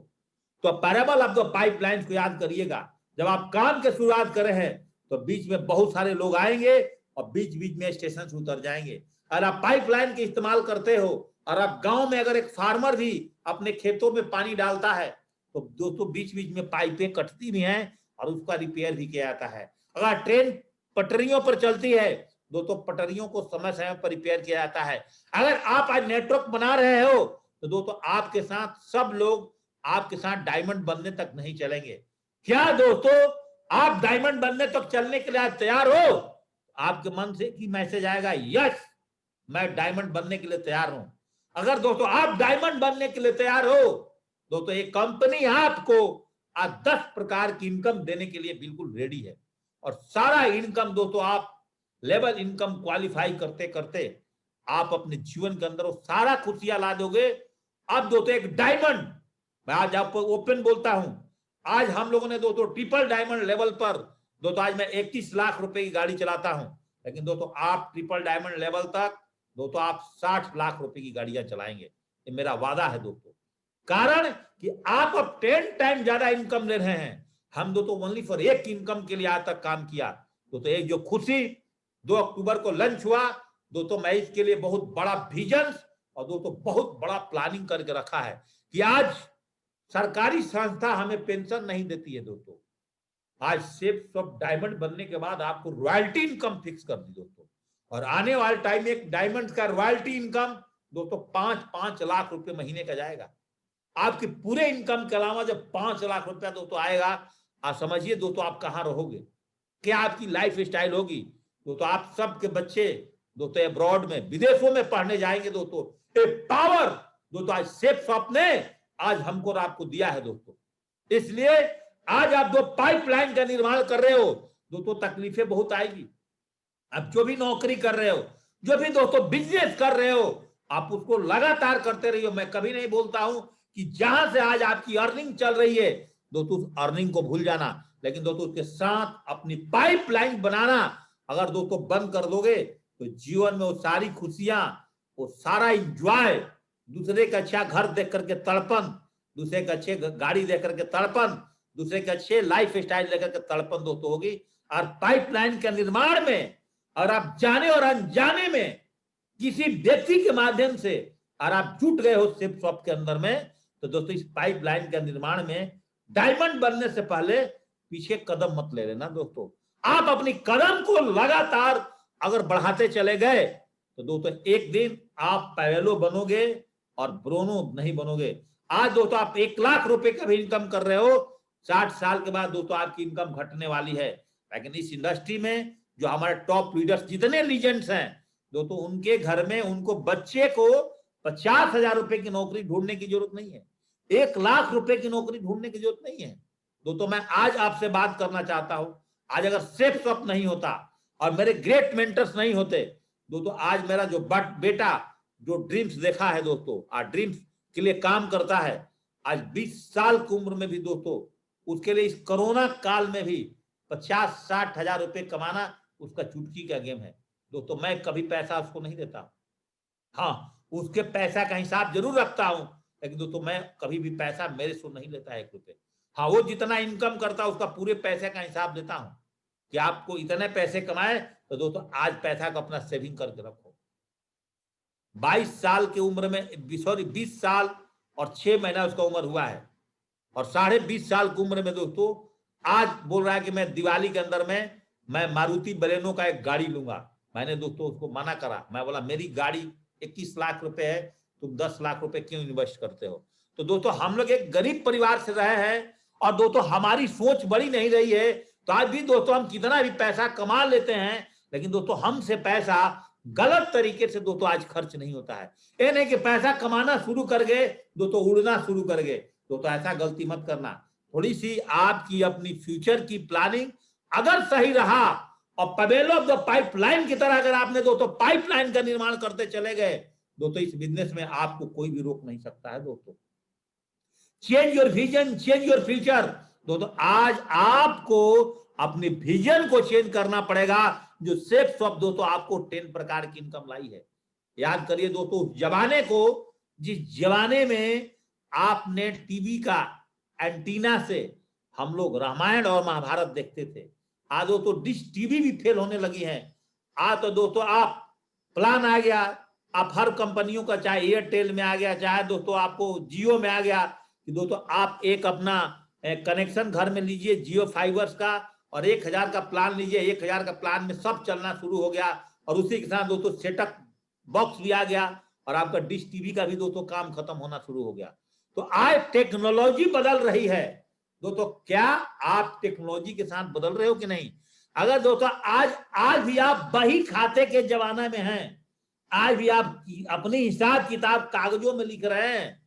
तो पैराबल ऑफ द पाइपलाइन को याद करिएगा। जब आप काम की शुरुआत करे हैं तो बीच में बहुत सारे लोग आएंगे और बीच बीच में स्टेशन से उतर जाएंगे। अगर आप पाइपलाइन के इस्तेमाल करते हो और आप गांव में अगर एक फार्मर भी अपने खेतों में पानी डालता है तो दोस्तों बीच बीच में पाइपें कटती भी हैं और उसका रिपेयर भी किया जाता है। अगर ट्रेन पटरियों पर चलती है दोस्तों, पटरियों को समय समय पर रिपेयर किया जाता है। अगर आप आज नेटवर्क बना रहे हो तो दोस्तों आपके साथ सब लोग आपके साथ डायमंड बनने तक नहीं चलेंगे। क्या दोस्तों आप डायमंड बनने तक चलने के लिए तैयार हो? आपके मन से की मैसेज आएगा, यस मैं डायमंड बनने के लिए तैयार हूं। अगर दोस्तों आप डायमंड बनने के लिए तैयार हो दोस्तों, एक कंपनी आपको आज 10 प्रकार की इनकम देने के लिए बिल्कुल रेडी है। और सारा इनकम दोस्तों आप लेवल इनकम क्वालिफाई करते करते आप अपने जीवन के अंदर वो सारा खुशियां ला दोगे। अब दोस्तों एक डायमंड, मैं आज आपको ओपन बोलता हूं, आज हम लोगों ने दोस्तों ट्रिपल डायमंड लेवल पर दोस्तों आज मैं 31 लाख रुपए की गाड़ी चलाता हूं, लेकिन दोस्तों आप ट्रिपल डायमंड लेवल तक दोस्तों आप 60 लाख रुपए की गाड़ियां चलाएंगे। ये मेरा वादा है दोस्तों। कारण कि आप अब 10 टाइम ज्यादा इनकम ले रहे हैं। हम दोस्तों ओनली फॉर एक इनकम के लिए आज तक काम किया। दोस्तों एक जो खुशी 2 अक्टूबर को लंच हुआ दोस्तों, मैं इसके लिए बहुत बड़ा विजन और दोस्तों बहुत बड़ा प्लानिंग करके रखा है कि आज सरकारी संस्था हमें पेंशन नहीं देती है दोस्तों, आज सेफ सब डायमंड बनने के बाद आपको रॉयल्टी इनकम फिक्स कर दी दोस्तों। और आने वाले टाइम में एक डायमंड का रॉयल्टी इनकम दोस्तों 5-5 लाख रुपए महीने का जाएगा। आपके पूरे इनकम के अलावा जब 5 लाख रुपया दोस्तों आएगा, आप समझिए दोस्तों आप कहां रहोगे, क्या आपकी लाइफ स्टाइल होगी दोस्तों। आप सबके बच्चे दोस्तों अब्रॉड में विदेशों में पढ़ने जाएंगे दोस्तों। एक पावर दोस्तों आज सेफ शॉप ने आज हमको और आपको दिया है दोस्तों। इसलिए आज आप जो पाइपलाइन का निर्माण कर रहे हो दोस्तों, तकलीफें बहुत आएगी। आप जो भी नौकरी कर रहे हो, जो भी दोस्तों बिजनेस कर रहे हो, आप उसको लगातार करते रहिए। मैं कभी नहीं बोलता हूं कि जहां से आज आपकी अर्निंग चल रही है दोस्तों उस अर्निंग को भूल जाना, लेकिन दोस्तों उसके साथ अपनी पाइपलाइन बनाना अगर दोस्तों बंद कर दोगे तो जीवन में वो सारी खुशियां, वो सारा इंजॉय, दूसरे का अच्छा घर देख करके तड़पन, दूसरे का अच्छे गाड़ी देख करके तड़पन, दूसरे के अच्छे लाइफ स्टाइल लेकर के तड़पन दोस्तों होगी। और पाइपलाइन के निर्माण में और आप जाने और अनजाने में किसी व्यक्ति के माध्यम से और आप जुट गए हो सेफ शॉप के अंदर में, तो दोस्तों इस पाइपलाइन के निर्माण में डायमंड बनने से पहले पीछे कदम मत ले लेना दोस्तों। आप अपनी कदम को लगातार अगर बढ़ाते चले गए तो दोस्तों एक दिन आप पैवेलो बनोगे और ब्रोनो नहीं बनोगे। आज दोस्तों आप 1 लाख रुपए का भी इनकम कर रहे हो, 60 साल के बाद दोस्तों आपकी इनकम घटने वाली है। लेकिन इस इंडस्ट्री में जो हमारे टॉप लीडर्स जितने लीजेंड्स हैं दोस्तों, उनके घर में उनको बच्चे को 50,000 रुपए की नौकरी ढूंढने की जरूरत नहीं है, 1 लाख रुपए की नौकरी ढूंढने की जरूरत नहीं है दोस्तों। मैं आज आपसे बात करना चाहता हूं, आज अगर सेफ शॉप नहीं होता और मेरे ग्रेट मेंटर्स नहीं होते दोस्तों आज मेरा जो बेटा जो ड्रीम्स देखा है दोस्तों, आज ड्रीम्स के लिए काम करता है, आज 20 साल की उम्र में भी दोस्तों उसके लिए इस कोरोना काल में भी 50-60 हजार रुपए कमाना उसका चुटकी का गेम है दोस्तों। मैं कभी पैसा उसको नहीं देता, हाँ उसके पैसा का हिसाब जरूर रखता हूं, लेकिन दोस्तों मैं कभी भी पैसा मेरे से नहीं लेता 1 रुपए। हाँ वो जितना इनकम करता है उसका पूरे पैसे का हिसाब देता हूं कि आपको इतने पैसे कमाए तो दोस्तों आज पैसा को अपना सेविंग करके रखो। 22 साल की उम्र में, सॉरी 20 साल और 6 महीना उसका उम्र हुआ है, और 20.5 साल की उम्र में दोस्तों आज बोल रहा है कि मैं दिवाली के अंदर में मैं मारुति बलेनो का एक गाड़ी लूंगा। मैंने दोस्तों उसको मना करा, मैं बोला मेरी गाड़ी 21 लाख रुपए है, तुम 10 लाख रुपए क्यों इन्वेस्ट करते हो। तो दोस्तों हम लोग एक गरीब परिवार से रहे हैं, और दोस्तों हमारी सोच बड़ी नहीं रही है, तो आज भी दोस्तों हम कितना भी पैसा कमा लेते हैं, लेकिन दोस्तों हमसे पैसा गलत तरीके से दोस्तों आज खर्च नहीं होता है। ये नहीं कि पैसा कमाना शुरू कर गए दोस्तों उड़ना शुरू कर गए, तो ऐसा गलती मत करना। थोड़ी सी आपकी अपनी फ्यूचर की प्लानिंग अगर सही रहा, और पवेलो ऑफ द पाइपलाइन की तरह अगर आपने दोस्तों पाइपलाइन का निर्माण करते चले गए दोस्तों, इस बिजनेस में आपको कोई भी रोक नहीं सकता है दोस्तों। Change your vision, change your future. दोस्तों आज आपको अपने विजन को चेंज करना पड़ेगा, जो सेफ ऑफ दोस्तों आपको 10 प्रकार की इनकम लाई है। याद करिए दोस्तों जमाने को, जिस जमाने में आपने टीवी का एंटीना से हम लोग रामायण और महाभारत देखते थे, आज दोस्तों डिश टीवी भी फेल होने लगी है। आज तो दोस्तों आप प्लान आ गया, आप हर कंपनियों का, चाहे एयरटेल में आ गया, चाहे दोस्तों आपको जियो में आ गया, कि दोस्तों आप एक अपना कनेक्शन घर में लीजिए जियो फाइबर्स का, और 1000 का प्लान लीजिए, 1000 का प्लान में सब चलना शुरू हो गया, और उसी के साथ दोस्तों सेटअप बॉक्स भी आ गया, और आपका डिश टीवी का भी दोस्तों काम खत्म होना शुरू हो गया। तो आज टेक्नोलॉजी बदल रही है दोस्तों, क्या आप टेक्नोलॉजी के साथ बदल रहे हो कि नहीं। अगर दोस्तों आज भी आप बही खाते के जमाने में हैं, आज भी आप अपनी हिसाब किताब कागजों में लिख रहे हैं,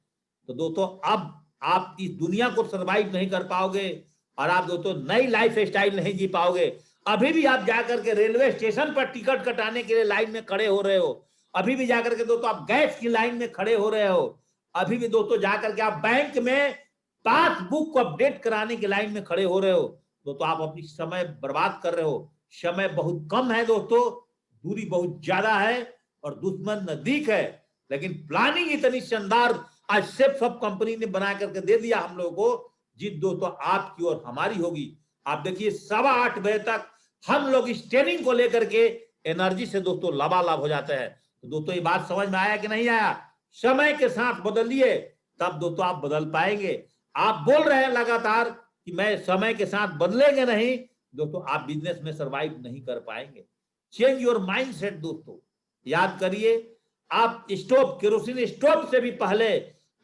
तो दोस्तों अब आप इस दुनिया को सरवाइव नहीं कर पाओगे, और आप दोस्तों नई लाइफ स्टाइल नहीं जी पाओगे। अभी भी आप जाकर के रेलवे स्टेशन पर टिकट कटाने के लिए लाइन में खड़े हो रहे हो, अभी भी जाकर के दोस्तों आप गैस की लाइन में खड़े हो रहे हो, अभी भी दोस्तों जाकर के आप बैंक में पासबुक को अपडेट कराने की लाइन में खड़े हो रहे हो। दोस्तों आप अपनी समय बर्बाद कर रहे हो। समय बहुत कम है दोस्तों, दूरी बहुत ज्यादा है, और दुश्मन नजदीक है, लेकिन प्लानिंग इतनी शानदार आज सेफ सब कंपनी ने बना करके दे दिया हम लोगों को, जीत दोस्तों आपकी और हमारी होगी। आप देखिए 8:15 बजे तक हम लोग इस ट्रेनिंग को लेकर के एनर्जी से दोस्तों लबालब हो जाते हैं। तो दोस्तों ये बात समझ में आया कि नहीं आया। समय के साथ बदलिए, तब दोस्तों आप बदल पाएंगे। आप बोल रहे हैं लगातार कि मैं समय के साथ बदलेंगे नहीं, दोस्तों आप बिजनेस में सरवाइव नहीं कर पाएंगे। चेंज योर माइंडसेट दोस्तों। याद करिए आप स्टोव, केरोसिन स्टोव से भी पहले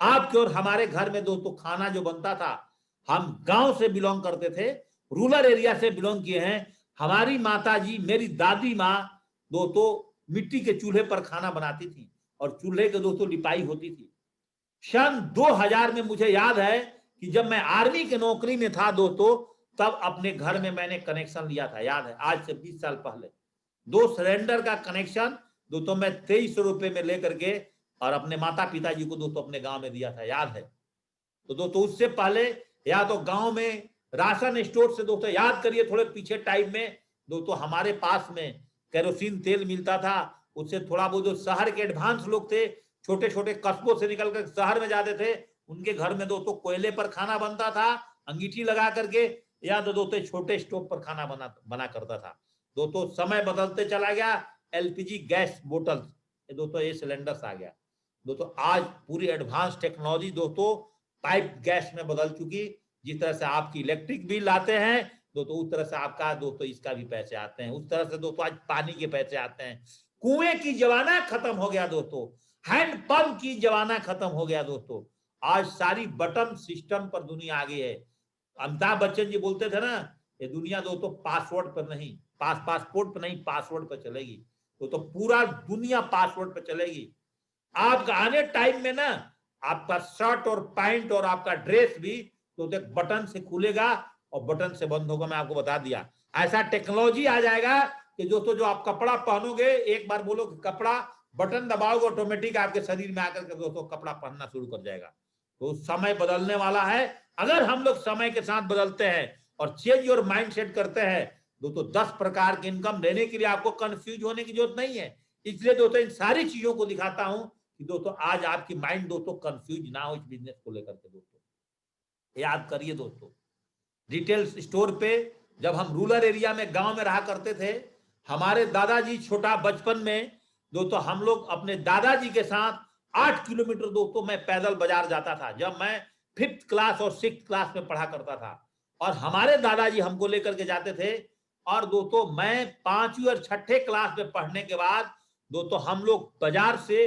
आपके और हमारे घर में दोस्तों खाना जो बनता था, हम गांव से बिलोंग करते थे, रूरल एरिया से बिलोंग किए हैं। हमारी माता जी, मेरी दादी माँ दोस्तों मिट्टी के चूल्हे पर खाना बनाती थी, और चूल्हे के दोस्तों लिपाई होती थी। सन 2000 में मुझे याद है कि जब मैं आर्मी की नौकरी में था दोस्तों, तब अपने घर में मैंने कनेक्शन लिया था, याद है, आज से 20 साल पहले 2 सिलेंडर का कनेक्शन दोस्तों मैं 2300 रुपए में लेकर के और अपने माता पिताजी को दोस्तों अपने गांव में दिया था, याद है। तो दोस्तों उससे पहले या तो गांव में राशन स्टोर से दोस्तों, याद करिए थोड़े पीछे टाइम में दोस्तों हमारे पास में केरोसिन तेल मिलता था। उससे थोड़ा बहुत जो शहर के एडवांस लोग थे, छोटे छोटे कस्बों से निकल कर शहर में जाते थे, उनके घर में दोस्तों कोयले पर खाना बनता था, अंगीठी लगा करके, या तो दोस्तों छोटे स्टोव पर खाना बना करता था। दोस्तों समय बदलते चला गया, एलपीजी गैस बोतल दोस्तों ये सिलेंडर्स आ गया। दोस्तों आज पूरी एडवांस टेक्नोलॉजी दोस्तों पाइप गैस में बदल चुकी। जिस तरह से आपकी इलेक्ट्रिक बिल आते हैं दोस्तों, उस तरह से आपका दोस्तों इसका भी पैसे आते हैं। उस तरह से दोस्तों आज पानी के पैसे आते हैं। कुएं की जमाना खत्म हो गया दोस्तों, हैंडपंप की जमाना खत्म हो गया दोस्तों। आज सारी बटन सिस्टम पर दुनिया आ गई है। अमिताभ बच्चन जी बोलते थे ना, ये दुनिया दोस्तों पासवर्ड पर नहीं, पासपोर्ट पर नहीं, पासवर्ड पर चलेगी। तो पूरा दुनिया पासवर्ड पर चलेगी। आपका आने टाइम में ना आपका शर्ट और पैंट और आपका ड्रेस भी तो बटन से खुलेगा और बटन से बंद होगा। मैं आपको बता दिया, ऐसा टेक्नोलॉजी आ जाएगा कि दोस्तों जो आप कपड़ा पहनोगे, एक बार बोलो कि कपड़ा, बटन दबाओगे ऑटोमेटिक आपके शरीर में आकर के दोस्तों कपड़ा पहनना शुरू कर जाएगा। तो समय बदलने वाला है। अगर हम लोग समय के साथ बदलते हैं और चेंज योर माइंडसेट करते हैं दोस्तों, 10 प्रकार की इनकम लेने के लिए आपको कंफ्यूज होने की जरूरत नहीं है। इसलिए दोस्तों इन सारी चीजों को दिखाता हूं कि दोस्तों आज आपकी माइंड दोस्तों कंफ्यूज ना हो इस बिजनेस को लेकर के। दोस्तों याद करिए दोस्तों, रिटेल स्टोर पे जब हम रूरल एरिया में गांव में रहा करते थे, हमारे दादाजी छोटा बचपन में दोस्तों हम लोग अपने दादाजी के साथ 8 किलोमीटर दोस्तों मैं पैदल बाजार जाता था, जब मैं 5th क्लास और 6th क्लास में पढ़ा करता था। और हमारे दादाजी हमको लेकर के जाते थे। और दोस्तों मैं 5वीं और 6ठे क्लास में पढ़ने के बाद दोस्तों हम लोग बाजार से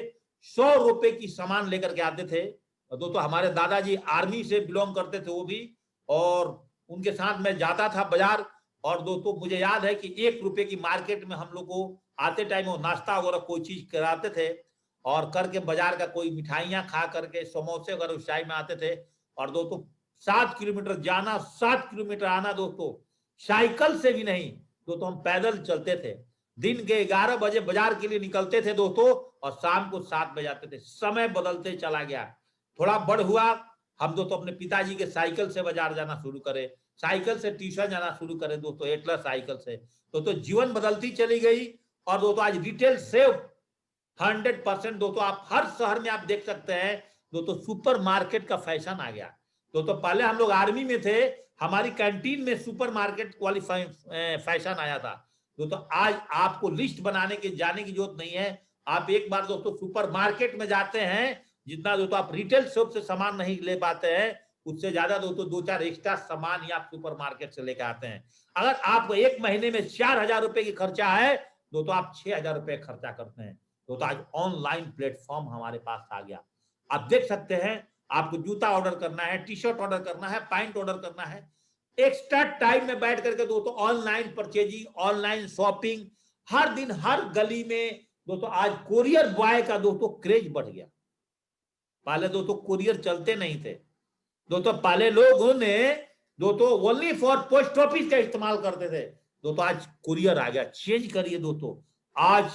100 रुपए की सामान लेकर के आते थे। और दोस्तों हमारे दादाजी आर्मी से बिलोंग करते थे वो भी, और उनके साथ मैं जाता था बाजार। और दोस्तों मुझे याद है कि 1 रुपए की मार्केट में हम लोग को आते टाइम वो नाश्ता वगैरह कोई चीज कराते थे, और करके बाजार का कोई मिठाइयां खा करके समोसे वगैरह उस टाइम में आते थे। और दोस्तों 7 किलोमीटर जाना, 7 किलोमीटर आना दोस्तों, साइकिल से भी नहीं दोस्तों, हम पैदल चलते थे। दिन के 11 बजे बाजार के लिए निकलते थे दोस्तों, और शाम को 7 बजे आते थे। समय बदलते चला गया। थोड़ा बड़ हुआ, हम दोस्तों अपने पिताजी के साइकिल से बाजार जाना शुरू करें, साइकिल से ट्यूशन जाना शुरू करें दोस्तों, एटलस साइकिल से। तो जीवन बदलती चली गई। और दोस्तों आज रिटेल सेव 100% दोस्तों, आप हर शहर में आप देख सकते हैं दोस्तों, सुपर मार्केट का फैशन आ गया। दोस्तों पहले हम लोग आर्मी में थे, हमारी कैंटीन में सुपर मार्केट क्वालिफाई फैशन आया था। दोस्तों आज आपको लिस्ट बनाने की जाने की जरूरत नहीं है। आप एक बार दोस्तों सुपर मार्केट में जाते हैं, जितना दोस्तों आप रिटेल शॉप से सामान नहीं ले पाते हैं, उससे ज्यादा दोस्तों 2-4 एक्स्ट्रा सामान ही आप सुपर मार्केट से लेकर आते हैं। अगर आपको एक महीने में 4000 रुपए की खर्चा है दोस्तों, आप 6000 रुपए खर्चा करते हैं। दोस्तों आज ऑनलाइन प्लेटफॉर्म हमारे पास आ गया। आप देख सकते हैं, आपको जूता ऑर्डर करना है, टी शर्ट ऑर्डर करना है, पैंट ऑर्डर करना है, एक्स्ट्रा टाइम में बैठ करके दोस्तों ऑनलाइन परचेजिंग, ऑनलाइन शॉपिंग, हर दिन हर गली में दोस्तों आज कोरियर बॉय का दोस्तों क्रेज बढ़ गया। पहले दोस्तों कुरियर चलते नहीं थे दोस्तों, पहले लोगों ने दोस्तों ओनली फॉर पोस्ट ऑफिस का इस्तेमाल करते थे। दोस्तों आज कुरियर आ गया। चेंज करिए दोस्तों, आज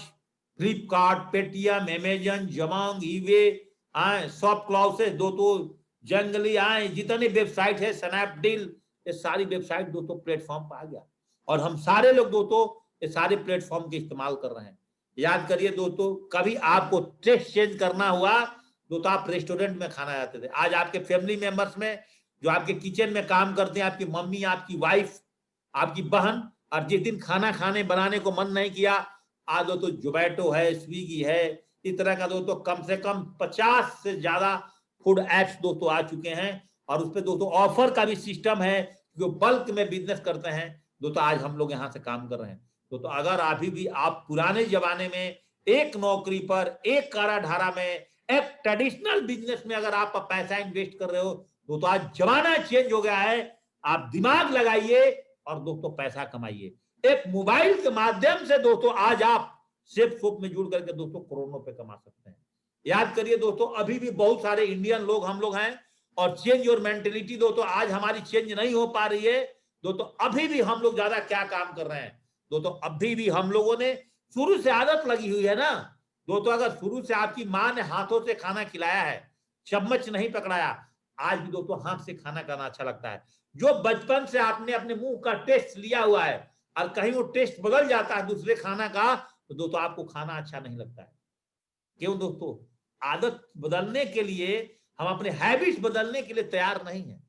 फ्लिपकार्ट, पेटीएम, अमेजन, जमांग, ईवे आए, शॉप क्लाउड से दोस्तों, जंगली आए, जितनी वेबसाइट है, स्नैपडील, ये सारी वेबसाइट दोस्तों प्लेटफॉर्म पर आ गया। और हम सारे लोग दोस्तों ये सारे प्लेटफॉर्म के इस्तेमाल कर रहे हैं। याद करिए दोस्तों, कभी आपको टेस्ट चेंज करना हुआ दोस्तों, आप रेस्टोरेंट में खाना जाते थे। आज आपके फैमिली मेंबर्स में जो आपके किचन में काम करते हैं, आपकी मम्मी, आपकी वाइफ, आपकी बहन, और जिस दिन खाना खाने बनाने को मन नहीं किया, आज दोस्तों जोमैटो है, स्विगी है, इस तरह का दोस्तों कम से कम 50 से ज्यादा फूड एप्स दोस्तों आ चुके हैं। और उस पर दोस्तों ऑफर का भी सिस्टम है, जो बल्क में बिजनेस करते हैं दोस्तों, आज हम लोग यहाँ से काम कर रहे हैं। दोस्तों अगर अभी भी आप पुराने जमाने में एक नौकरी पर, एक काराधारा में, एक ट्रेडिशनल बिजनेस में अगर आप पैसा इन्वेस्ट कर रहे हो तो आज जमाना चेंज हो गया है। आप दिमाग लगाइए और दोस्तों पैसा कमाइए। एक मोबाइल के माध्यम से दोस्तों आज आप सेफ सोप में जुड़ करके दोस्तों करोड़ों पे कमा सकते हैं। याद करिए दोस्तों, अभी भी बहुत सारे इंडियन लोग हम लोग हैं, और चेंज योर मेंटेलिटी दोस्तों आज हमारी चेंज नहीं हो पा रही है दोस्तों। अभी भी हम लोग ज्यादा क्या काम कर रहे हैं दोस्तों, अभी भी हम लोगों ने शुरू से आदत लगी हुई है ना दोस्तों। अगर शुरू से आपकी माँ ने हाथों से खाना खिलाया है, चम्मच नहीं पकड़ाया, आज भी दोस्तों हाथ से खाना खाना अच्छा लगता है। जो बचपन से आपने अपने मुंह का टेस्ट लिया हुआ है और कहीं वो टेस्ट बदल जाता है दूसरे खाना का, तो दोस्तों आपको खाना अच्छा नहीं लगता है। क्यों दोस्तों? आदत बदलने के लिए, हम अपने हैबिट्स बदलने के लिए तैयार नहीं है।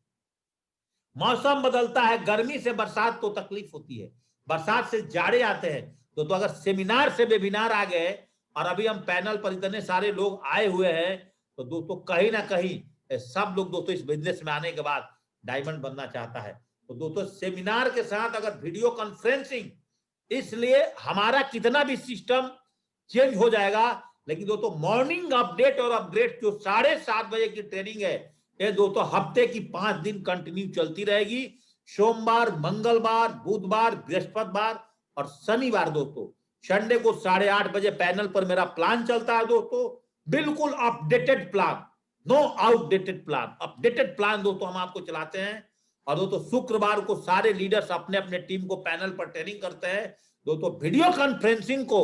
मौसम बदलता है, गर्मी से बरसात तो तकलीफ होती है, बरसात से जाड़े आते हैं। तो अगर सेमिनार से वेबिनार आ गए और अभी हम पैनल पर इतने सारे लोग आए हुए हैं, तो दोस्तों कहीं ना कहीं सब लोग दोस्तों इस बिजनेस में आने के बाद डायमंड बनना चाहता है। तो दोस्तों सेमिनार के साथ अगर वीडियो कॉन्फ्रेंसिंग, इसलिए हमारा कितना भी सिस्टम चेंज हो जाएगा, लेकिन दोस्तों मॉर्निंग अपडेट और अपग्रेड जो 7:30 बजे की ट्रेनिंग है, ये दोस्तों हफ्ते की 5 दिन कंटिन्यू चलती रहेगी। सोमवार, मंगलवार, बुधवार, बृहस्पतिवार और शनिवार दोस्तों, संडे को 8:30 बजे पैनल पर मेरा प्लान चलता है दोस्तों। बिल्कुल updated plan, no outdated plan, updated plan दोस्तों हम आपको चलाते हैं। और दोस्तों शुक्रवार को सारे लीडर्स अपने अपने टीम को पैनल पर ट्रेनिंग करते हैं। दोस्तों वीडियो कॉन्फ्रेंसिंग को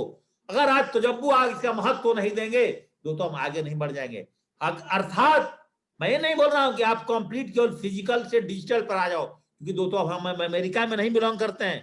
अगर आज तजब्बू आज इसका महत्व नहीं देंगे दोस्तों हम आगे नहीं बढ़ जाएंगे। अर्थात मैं ये नहीं बोल रहा हूं कि आप कंप्लीट केवल फिजिकल से डिजिटल पर आ जाओ, क्योंकि दोस्तों अब हम अमेरिका में नहीं बिलोंग करते हैं।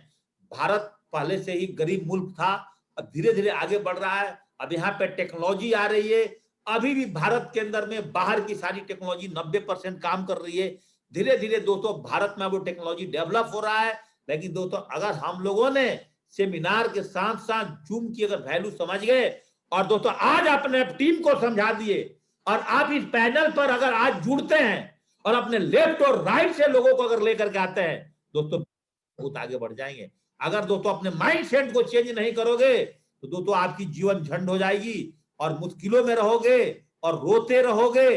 भारत पहले से ही गरीब मुल्क था, अब धीरे धीरे आगे बढ़ रहा है। अब यहाँ पे टेक्नोलॉजी आ रही है, अभी भी भारत के अंदर में बाहर की सारी टेक्नोलॉजी 90% काम कर रही है। धीरे धीरे दोस्तों भारत में वो टेक्नोलॉजी डेवलप हो रहा है। लेकिन दोस्तों अगर हम लोगों ने सेमिनार के साथ साथ जूम की अगर वैल्यू समझ गए और दोस्तों आज अपने टीम को समझा दिए और आप इस पैनल पर अगर आज जुड़ते हैं और अपने लेफ्ट और राइट से लोगों को अगर लेकर के आते हैं दोस्तों बहुत आगे बढ़ जाएंगे। अगर दोस्तों अपने माइंड सेट को चेंज नहीं करोगे तो दोस्तों आपकी जीवन झंड हो जाएगी और मुश्किलों में रहोगे और रोते रहोगे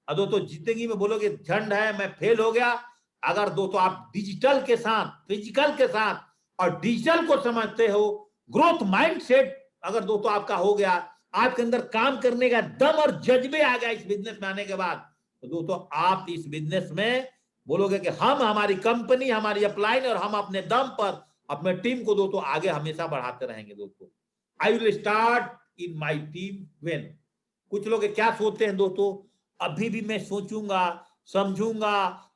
और दोस्तों जिंदगी में बोलोगे झंड है, मैं फेल हो गया। अगर दोस्तों आप डिजिटल के साथ, फिजिकल के साथ और डिजिटल को समझते हो, ग्रोथ माइंडसेट अगर दोस्तों आपका हो गया, आपके अंदर काम करने का दम और जज्बे आ गया इस बिजनेस में आने के बाद, तो दोस्तों आप इस बिजनेस में बोलोगे कि हम, हमारी कंपनी, हमारी अपलाइन और हम अपने दम पर अपने टीम को दोस्तों आगे हमेशा बढ़ाते रहेंगे। दोस्तों I will start in my team when. कुछ लोग क्या सोचते हैं दोस्तों, अभी भी मैं सोचूंगा समझूंगा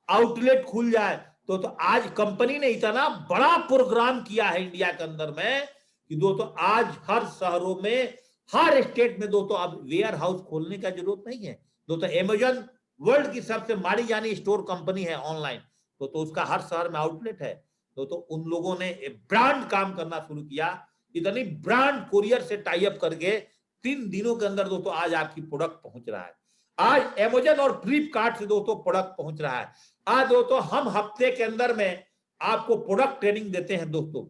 आउटलेट खुल जाए। तो आज कंपनी ने इतना बड़ा प्रोग्राम किया है इंडिया के अंदर में कि दोस्तों आज हर शहरों में, हर स्टेट में दोस्तों अब वेयर हाउस खोलने का जरूरत नहीं है। दोस्तों अमेजन वर्ल्ड की सबसे मारी जानी स्टोर कंपनी है ऑनलाइन, तो उसका हर शहर में आउटलेट है। तो उन लोगों ने ब्रांड काम करना शुरू किया, इतनी ब्रांड कुरियर से टाई अप करके 3 दिनों के अंदर दोस्तों आज आपकी प्रोडक्ट पहुंच रहा है। आज अमेजन और फ्लिपकार्ट से दोस्तों प्रोडक्ट पहुंच रहा है। आज दोस्तों हम हफ्ते के अंदर में आपको प्रोडक्ट ट्रेनिंग देते हैं दोस्तों।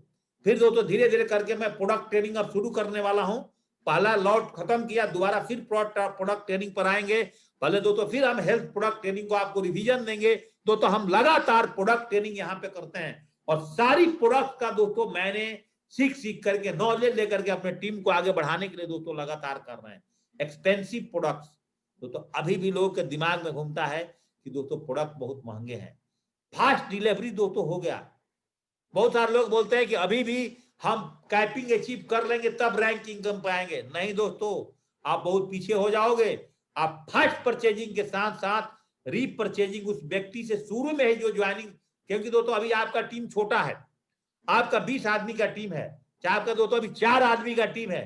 फिर दोस्तों धीरे धीरे करके मैं प्रोडक्ट ट्रेनिंग अब शुरू करने वाला हूं। पहला लॉट खत्म किया, दोबारा फिर प्रोडक्ट ट्रेनिंग पर आएंगे। पहले दोस्तों फिर हम हेल्थ प्रोडक्ट ट्रेनिंग को आपको रिवीजन देंगे। दोस्तों हम लगातार प्रोडक्ट ट्रेनिंग यहाँ पे करते हैं और सारी प्रोडक्ट का दोस्तों मैंने सीख करके नॉलेज लेकर के अपने टीम को आगे बढ़ाने के लिए दोस्तों लगातार कर रहे हैं। एक्सपेंसिव प्रोडक्ट्स दोस्तों अभी भी लोगों के दिमाग में घूमता है कि दोस्तों प्रोडक्ट बहुत महंगे हैं। फास्ट डिलीवरी दोस्तों हो गया। बहुत सारे लोग बोलते हैं कि अभी भी हम कैपिंग अचीव कर लेंगे तब रैंक इनकम पाएंगे। नहीं दोस्तों, आप बहुत पीछे हो जाओगे। आप फास्ट परचेजिंग के साथ साथ रीपरचेजिंग उस व्यक्ति से शुरू में ही जो ज्वाइनिंग, क्योंकि दोस्तों अभी आपका टीम छोटा है, आपका 20 आदमी का टीम है, चाहे आपका दोस्तों अभी 4 आदमी का टीम है,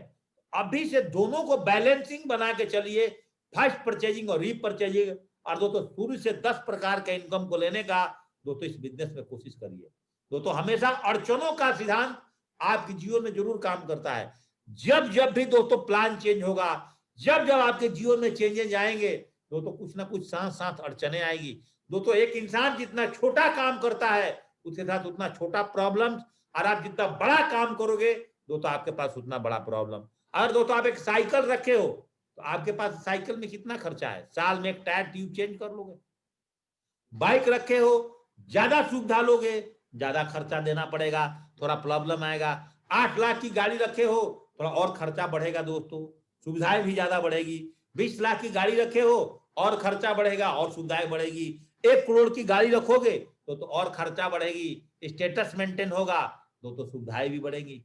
अभी से दोनों को बैलेंसिंग बना के चलिए, फास्ट परचेजिंग और रीपरचेजिंग। और दोस्तों शुरू से 10 प्रकार के इनकम को लेने का दोस्तों इस बिजनेस में कोशिश करिए। दोस्तों हमेशा अड़चनों का सिद्धांत आपके जीवन में जरूर काम करता है। जब जब भी दोस्तों प्लान चेंज होगा, जब जब आपके जीवन में चेंजेस आएंगे दोस्तों कुछ ना कुछ साथ साथ अड़चने आएगी। दोस्तों एक इंसान जितना छोटा काम करता है उसके साथ उतना छोटा प्रॉब्लम, और आप जितना बड़ा काम करोगे दोस्तों आपके पास उतना बड़ा प्रॉब्लम। अगर दोस्तों आप एक साइकिल रखे हो तो आपके पास साइकिल में कितना खर्चा है, साल में एक टायर ट्यूब चेंज कर लोगे। बाइक रखे हो, ज्यादा सुविधा लोगे, ज्यादा खर्चा देना पड़ेगा, थोड़ा प्रॉब्लम आएगा। 8 लाख की गाड़ी रखे हो, थोड़ा और खर्चा बढ़ेगा दोस्तों, सुविधाएं भी ज्यादा बढ़ेगी। 20 लाख की गाड़ी रखे हो और खर्चा बढ़ेगा और सुविधाएं बढ़ेगी। 1 करोड़ की गाड़ी रखोगे तो और खर्चा बढ़ेगी, स्टेटस मेंटेन होगा, दोस्तों सुविधाएं भी बढ़ेगी।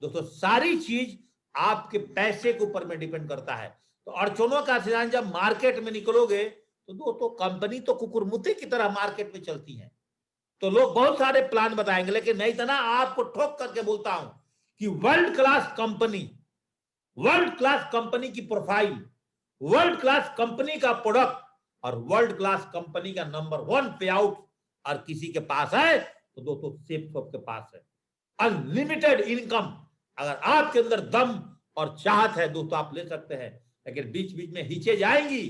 दोस्तों सारी चीज आपके पैसे के ऊपर में डिपेंड करता है। तो अड़चनों का सिद्धांत जब मार्केट में निकलोगे तो दोस्तों कंपनी तो कुकुरमुत्ते की तरह मार्केट में चलती है। तो लोग बहुत सारे प्लान बताएंगे, लेकिन नहीं तो ना आपको ठोक करके बोलता हूं कि वर्ल्ड क्लास कंपनी की प्रोफाइल, वर्ल्ड क्लास कंपनी का प्रोडक्ट और वर्ल्ड क्लास कंपनी का नंबर 1 पे आउट और किसी के पास है तो दोस्तों सेफ के पास है अनलिमिटेड इनकम। अगर आपके अंदर दम और चाहत है दोस्तों आप ले सकते हैं, लेकिन बीच बीच में हिचे जाएंगी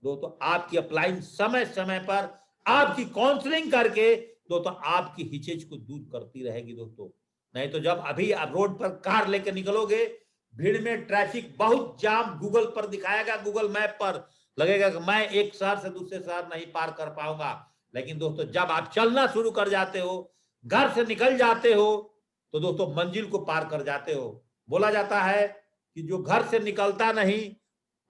दोस्तों। आपकी अपलाइन समय समय पर आपकी काउंसलिंग करके दोस्तों आपकी हिचेज को दूर करती रहेगी दोस्तों। नहीं तो जब अभी आप रोड पर कार लेकर निकलोगे, भीड़ में ट्रैफिक बहुत जाम गूगल पर दिखाएगा, गूगल मैप पर लगेगा कि मैं एक शहर से दूसरे शहर नहीं पार कर पाऊंगा। लेकिन दोस्तों जब आप चलना शुरू कर जाते हो, घर से निकल जाते हो तो दोस्तों मंजिल को पार कर जाते हो। बोला जाता है कि जो घर से निकलता नहीं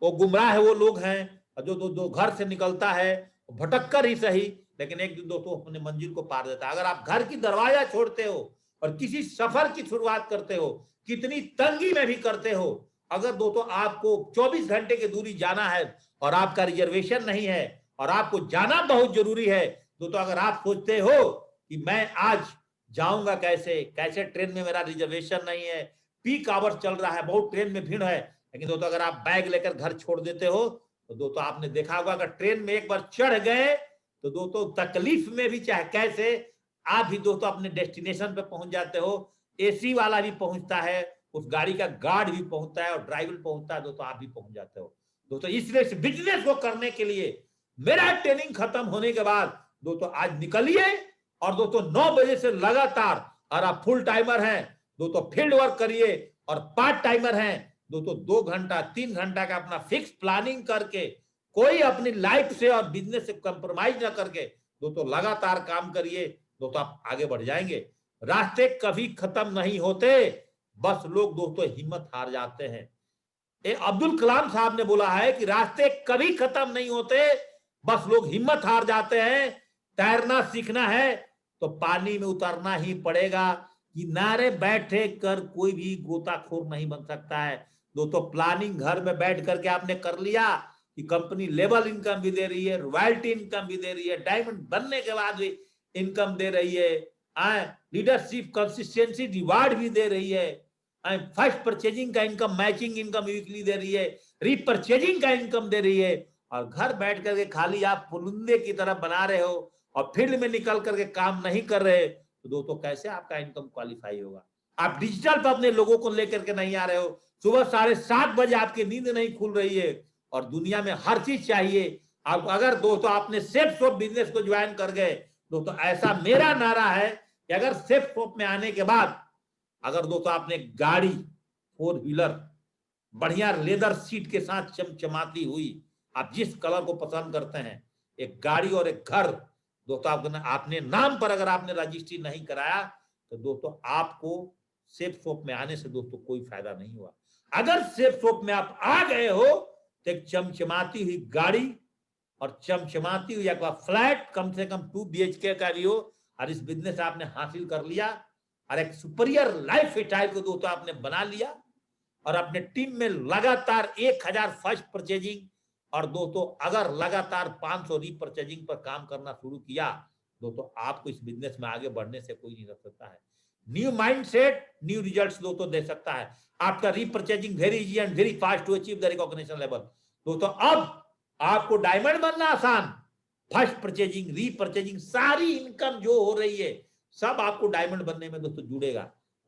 वो गुमराह है, वो लोग हैं, और जो घर से निकलता है भटक कर ही सही लेकिन एक दिन दोस्तों अपने मंजिल को पार देता है। अगर आप घर की दरवाजा छोड़ते हो और किसी सफर की शुरुआत करते हो, कितनी तंगी में भी करते हो, अगर दोस्तों आपको 24 घंटे की दूरी जाना है और आपका रिजर्वेशन नहीं है और आपको जाना बहुत जरूरी है, दोस्तों अगर आप सोचते हो कि मैं आज जाऊंगा कैसे, कैसे ट्रेन में मेरा रिजर्वेशन नहीं है, पीक आवर्स चल रहा है, बहुत ट्रेन में भीड़ है, लेकिन दोस्तों अगर आप बैग लेकर घर छोड़ देते हो तो दोस्तों आपने देखा होगा अगर ट्रेन में एक बार चढ़ गए तो दोस्तों तकलीफ में भी चाहे कैसे आप भी दोस्तों अपने डेस्टिनेशन पे पहुंच जाते हो। एसी वाला भी पहुंचता है, उस गाड़ी का गार्ड भी पहुंचता है और ड्राइवर पहुंचता है, दोस्तों आप भी पहुंच जाते हो। दोस्तों इसलिए इस बिजनेस को करने के लिए मेरा ट्रेनिंग खत्म होने के बाद दोस्तों आज निकलिए और दोस्तों 9 बजे से लगातार, और आप फुल टाइमर हैं दोस्तों फील्ड वर्क करिए, और पार्ट टाइमर हैं दोस्तों 2 घंटा 3 घंटा का अपना फिक्स प्लानिंग करके, कोई अपनी लाइफ से और बिजनेस से कंप्रोमाइज ना करके दोस्तों लगातार काम करिए, दोस्तों आप आगे बढ़ जाएंगे। रास्ते कभी खत्म नहीं होते, बस लोग दोस्तों हिम्मत हार जाते हैं। अब्दुल कलाम साहब ने बोला है कि रास्ते कभी खत्म नहीं होते, बस लोग हिम्मत हार जाते हैं। तैरना सीखना है तो पानी में उतरना ही पड़ेगा, किनारे बैठे कर कोई भी गोताखोर नहीं बन सकता है। दोस्तों प्लानिंग घर में बैठ करके आपने कर लिया कि कंपनी लेवल इनकम भी दे रही है, रॉयल्टी इनकम भी दे रही है, डायमंड बनने के बाद भी इनकम दे रही है, लीडरशिप कंसिस्टेंसी रिवार्ड भी दे रही है, फर्स्ट परचेजिंग का इनकम, मैचिंग इनकम वीकली दे रही है, रीपरचेजिंग का इनकम दे रही है, और घर बैठ करके खाली आप पुलंदे की तरह बना रहे हो और फील्ड में निकल करके काम नहीं कर रहे, तो दोस्तों कैसे आपका इनकम क्वालिफाई होगा। आप डिजिटल पर अपने लोगों को लेकर के नहीं आ रहे हो, सुबह 7:30 बजे आपकी नींद नहीं खुल रही है और दुनिया में हर चीज चाहिए आपको। अगर दोस्तों आपने सेफ शॉप बिजनेस को ज्वाइन कर गए, दोस्तों ऐसा मेरा नारा है कि अगर सेफ शॉप में आने के बाद अगर दोस्तों आपने गाड़ी 4 व्हीलर बढ़िया लेदर सीट के साथ चमचमाती हुई, आप जिस कलर को पसंद करते हैं, एक गाड़ी और एक घर दोस्तों आपने नाम पर अगर आपने रजिस्ट्री नहीं कराया तो दोस्तों आपको सेफ शॉप में आने से दोस्तों कोई फायदा नहीं हुआ। अगर सेफ शॉप में आप आ गए हो तो एक चमचमाती हुई गाड़ी और चमचमाती हुई एक फ्लैट कम से कम 2 BHK का भी हो, और इस बिजनेस आपने हासिल कर लिया और एक सुपीरियर लाइफ स्टाइल को दोस्तों आपने बना लिया, और अपने टीम में लगातार 1000 फर्स्ट परचेजिंग और दोस्तों अगर लगातार 500 रीपरचेजिंग पर काम करना शुरू किया, दोस्तों आपको इस बिजनेस में आगे बढ़ने से कोई नहीं रोक सकता है। न्यू माइंडसेट न्यू रिजल्ट्स दोस्तों दे सकता है। आपका repurchasing very easy and very fast to achieve the recognition level. दोस्तों अब आपको डायमंड बनना आसान, फर्स्ट परचेजिंग रीपरचेजिंग सारी इनकम जो हो रही है सब आपको डायमंड बनने में दोस्तों जुड़ेगा।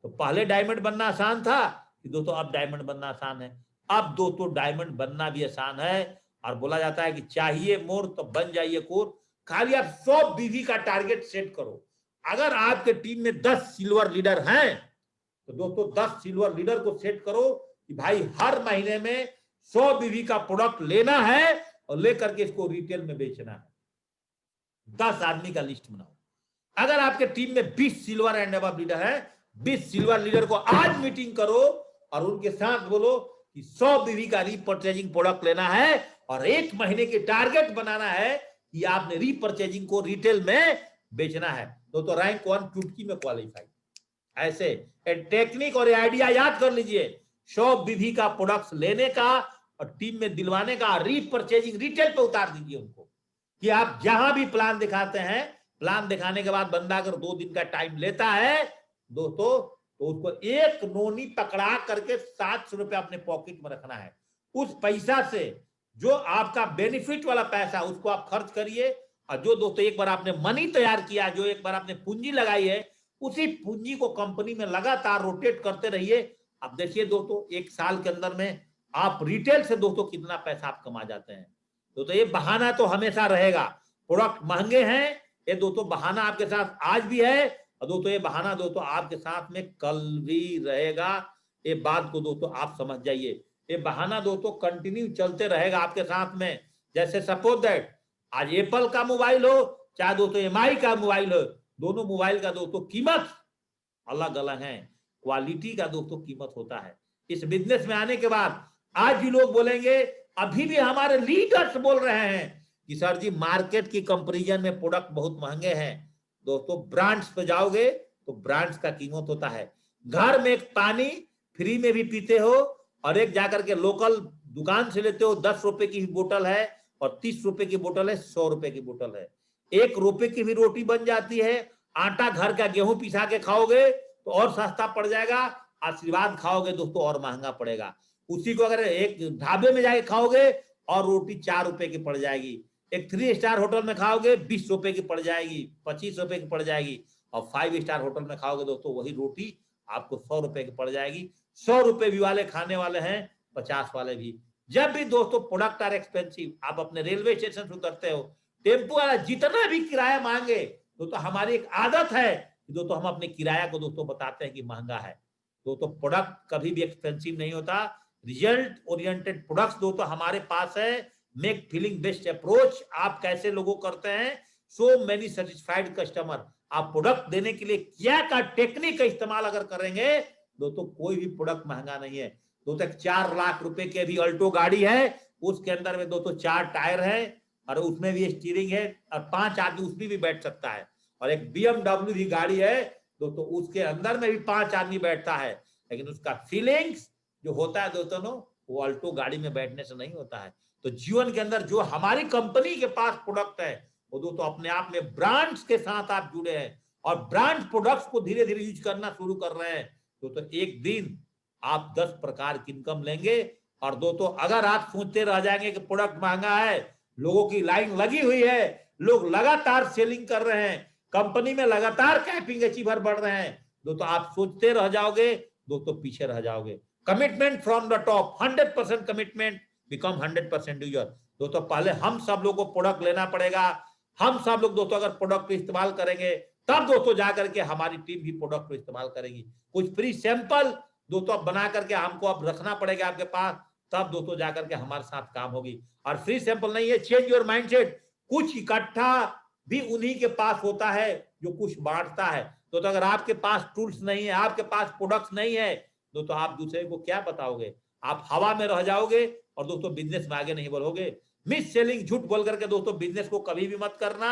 तो पहले डायमंड बनना आसान था कि दोस्तों अब डायमंड बनना आसान है। अब दोस्तों डायमंड बनना भी आसान है, और बोला जाता है कि चाहिए मोर तो बन जाइए कोर। खाली आप 100 BV का टारगेट सेट करो। अगर आपके टीम में 10 सिल्वर लीडर हैं तो दोस्तों 10 सिल्वर लीडर को सेट करो कि भाई हर महीने में 100 BV का प्रोडक्ट लेना है और लेकर के इसको रिटेल में बेचना है। 10 आदमी का लिस्ट बनाओ। अगर आपके टीम में 20 सिल्वर एंड अबव लीडर है, 20 सिल्वर लीडर को आज मीटिंग करो और उनके साथ बोलो कि 100 BV का रीपरचेजिंग प्रोडक्ट लेना है और 1 महीने की टारगेट बनाना है कि आपने रीपरचेजिंग को रिटेल में बेचना है। तो रैंक 1 चुटकी में क्वालिफाई। ऐसे टेक्निक और आइडिया याद कर लीजिए, 100 BV का प्रोडक्ट लेने का और टीम में दिलवाने का, रीपरचेजिंग रिटेल पे उतार दीजिए उनको कि आप जहां भी प्लान दिखाते हैं, प्लान दिखाने के बाद बंदा अगर 2 दिन का टाइम लेता है दोस्तों तो उसको एक नोनी पकड़ा करके 700 रुपए अपने पॉकेट में रखना है। उस पैसा से जो आपका बेनिफिट वाला पैसा उसको आप खर्च करिए, और जो दोस्तों एक बार आपने मनी तैयार किया, जो एक बार आपने पूंजी लगाई है, उसी पूंजी को कंपनी में लगातार रोटेट करते रहिए। अब देखिए दोस्तों 1 साल के अंदर में आप रिटेल से दोस्तों कितना पैसा आप कमा जाते हैं। दोस्तों ये बहाना तो हमेशा रहेगा, प्रोडक्ट महंगे हैं, ये दोस्तों बहाना आपके साथ आज भी है, और दोस्तों ये बहाना दोस्तों आपके साथ में कल भी रहेगा। ये बात को दोस्तों आप समझ जाइए, ये बहाना दोस्तों कंटिन्यू चलते रहेगा आपके साथ में। जैसे सपोज दैट आज एप्पल का मोबाइल हो चाहे दोस्तों MI का मोबाइल हो, दोनों मोबाइल का दोस्तों कीमत अलग अलग है, क्वालिटी का दोस्तों कीमत होता है। इस बिजनेस में आने के बाद आज भी लोग बोलेंगे, अभी भी हमारे लीडर्स बोल रहे हैं कि सर जी मार्केट की कंपैरिजन में प्रोडक्ट बहुत महंगे हैं। दोस्तों ब्रांड्स पे जाओगे तो ब्रांड्स का कीमत होता है। घर में एक पानी फ्री में भी पीते हो और एक जाकर के लोकल दुकान से लेते हो, 10 रुपए की बोतल है और 30 रुपए की बोतल है, 100 रुपए की बोतल है। 1 रुपए की भी रोटी बन जाती है। आटा घर का गेहूं पिसा के खाओगे तो और सस्ता पड़ जाएगा। आशीर्वाद खाओगे दोस्तों और महंगा पड़ेगा। उसी को अगर एक ढाबे में जाके खाओगे और रोटी 4 रुपए की पड़ जाएगी। एक 3 स्टार होटल में खाओगे 20 रुपए की पड़ जाएगी, 25 रुपए की पड़ जाएगी। और 5 स्टार होटल में खाओगे दोस्तों वही रोटी आपको 100 रुपए की पड़ जाएगी। 100 रुपए भी वाले खाने वाले हैं, 50 वाले भी। जब भी दोस्तों प्रोडक्ट आर एक्सपेंसिव, आप अपने रेलवे स्टेशन से उतरते हो, टेम्पो वाला जितना भी किराया मांगे दोस्तों, हमारी एक आदत है दोस्तों हम अपने किराया को दोस्तों बताते हैं कि महंगा है। दोस्तों प्रोडक्ट कभी भी एक्सपेंसिव नहीं होता। रिजल्ट ओरिएंटेड प्रोडक्ट्स दोस्तों हमारे पास है। मेक फीलिंग बेस्ट अप्रोच आप कैसे लोगों करते हैं, सो मेनी सेटिस्फाइड कस्टमर। आप प्रोडक्ट देने के लिए क्या का टेक्निक का इस्तेमाल अगर करेंगे दोस्तों, कोई भी प्रोडक्ट महंगा नहीं है। दोस्तों 4 लाख रुपए की अभी अल्टो गाड़ी है, उसके अंदर में दोस्तों 4 टायर है और उसमें भी स्टीयरिंग है और 5 आदमी उसमें भी बैठ सकता है। और एक BMW भी गाड़ी है दोस्तों, उसके अंदर में भी 5 आदमी बैठता है। लेकिन उसका फीलिंग्स जो होता है दोस्तों वो अल्टो गाड़ी में बैठने से नहीं होता है। तो जीवन के अंदर जो हमारी कंपनी के पास प्रोडक्ट है वो दोस्तों अपने आप में ब्रांड्स के साथ आप जुड़े हैं और ब्रांड प्रोडक्ट्स को धीरे धीरे यूज करना शुरू कर रहे हैं दोस्तों, एक दिन आप 10 प्रकार की इनकम लेंगे। और दोस्तों अगर आप सोचते रह जाएंगे कि प्रोडक्ट महंगा है, लोगों की लाइन लगी हुई है, लोग लगातार सेलिंग कर रहे हैं, कंपनी में लगातार कैपिंग अचीवर बढ़ रहे हैं दोस्तों, आप सोचते रह जाओगे दोस्तों, पीछे रह जाओगे। Commitment from the top, 100% commitment become 100% user. दोस्तों पहले हम सब लोग को प्रोडक्ट लेना पड़ेगा। हम सब लोग दोस्तों अगर प्रोडक्ट को इस्तेमाल करेंगे तब दोस्तों जाकर के हमारी टीम भी प्रोडक्ट को इस्तेमाल करेगी। कुछ फ्री सैंपल दोस्तों अब बना करके हमको अब रखना पड़ेगा आपके पास, तब दोस्तों जाकर के हमारे साथ काम होगी। और फ्री सैंपल नहीं है, चेंज योर माइंडसेट। कुछ इकट्ठा भी उन्हीं के पास होता है जो कुछ बांटता है। तो अगर आपके पास टूल्स नहीं है, आपके पास प्रोडक्ट्स नहीं है दोस्तों, आप दूसरे को क्या बताओगे? आप हवा में रह जाओगे और दोस्तों बिजनेस में आगे नहीं बढ़ोगे। मिस सेलिंग, झूठ बोल करके दोस्तों बिजनेस को कभी भी मत करना।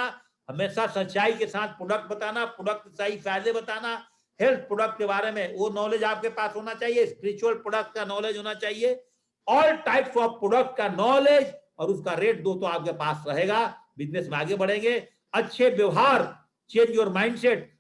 हमेशा सच्चाई के साथ प्रोडक्ट बताना, प्रोडक्ट सही फायदे बताना। हेल्थ प्रोडक्ट के बारे में वो नॉलेज आपके पास होना चाहिए, स्पिरिचुअल प्रोडक्ट का नॉलेज होना चाहिए, ऑल टाइप्स ऑफ प्रोडक्ट का नॉलेज और उसका रेट दोस्तों आपके पास रहेगा। बिजनेस में आगे बढ़ेंगे। अच्छे व्यवहार, चेंज योर माइंडसेट।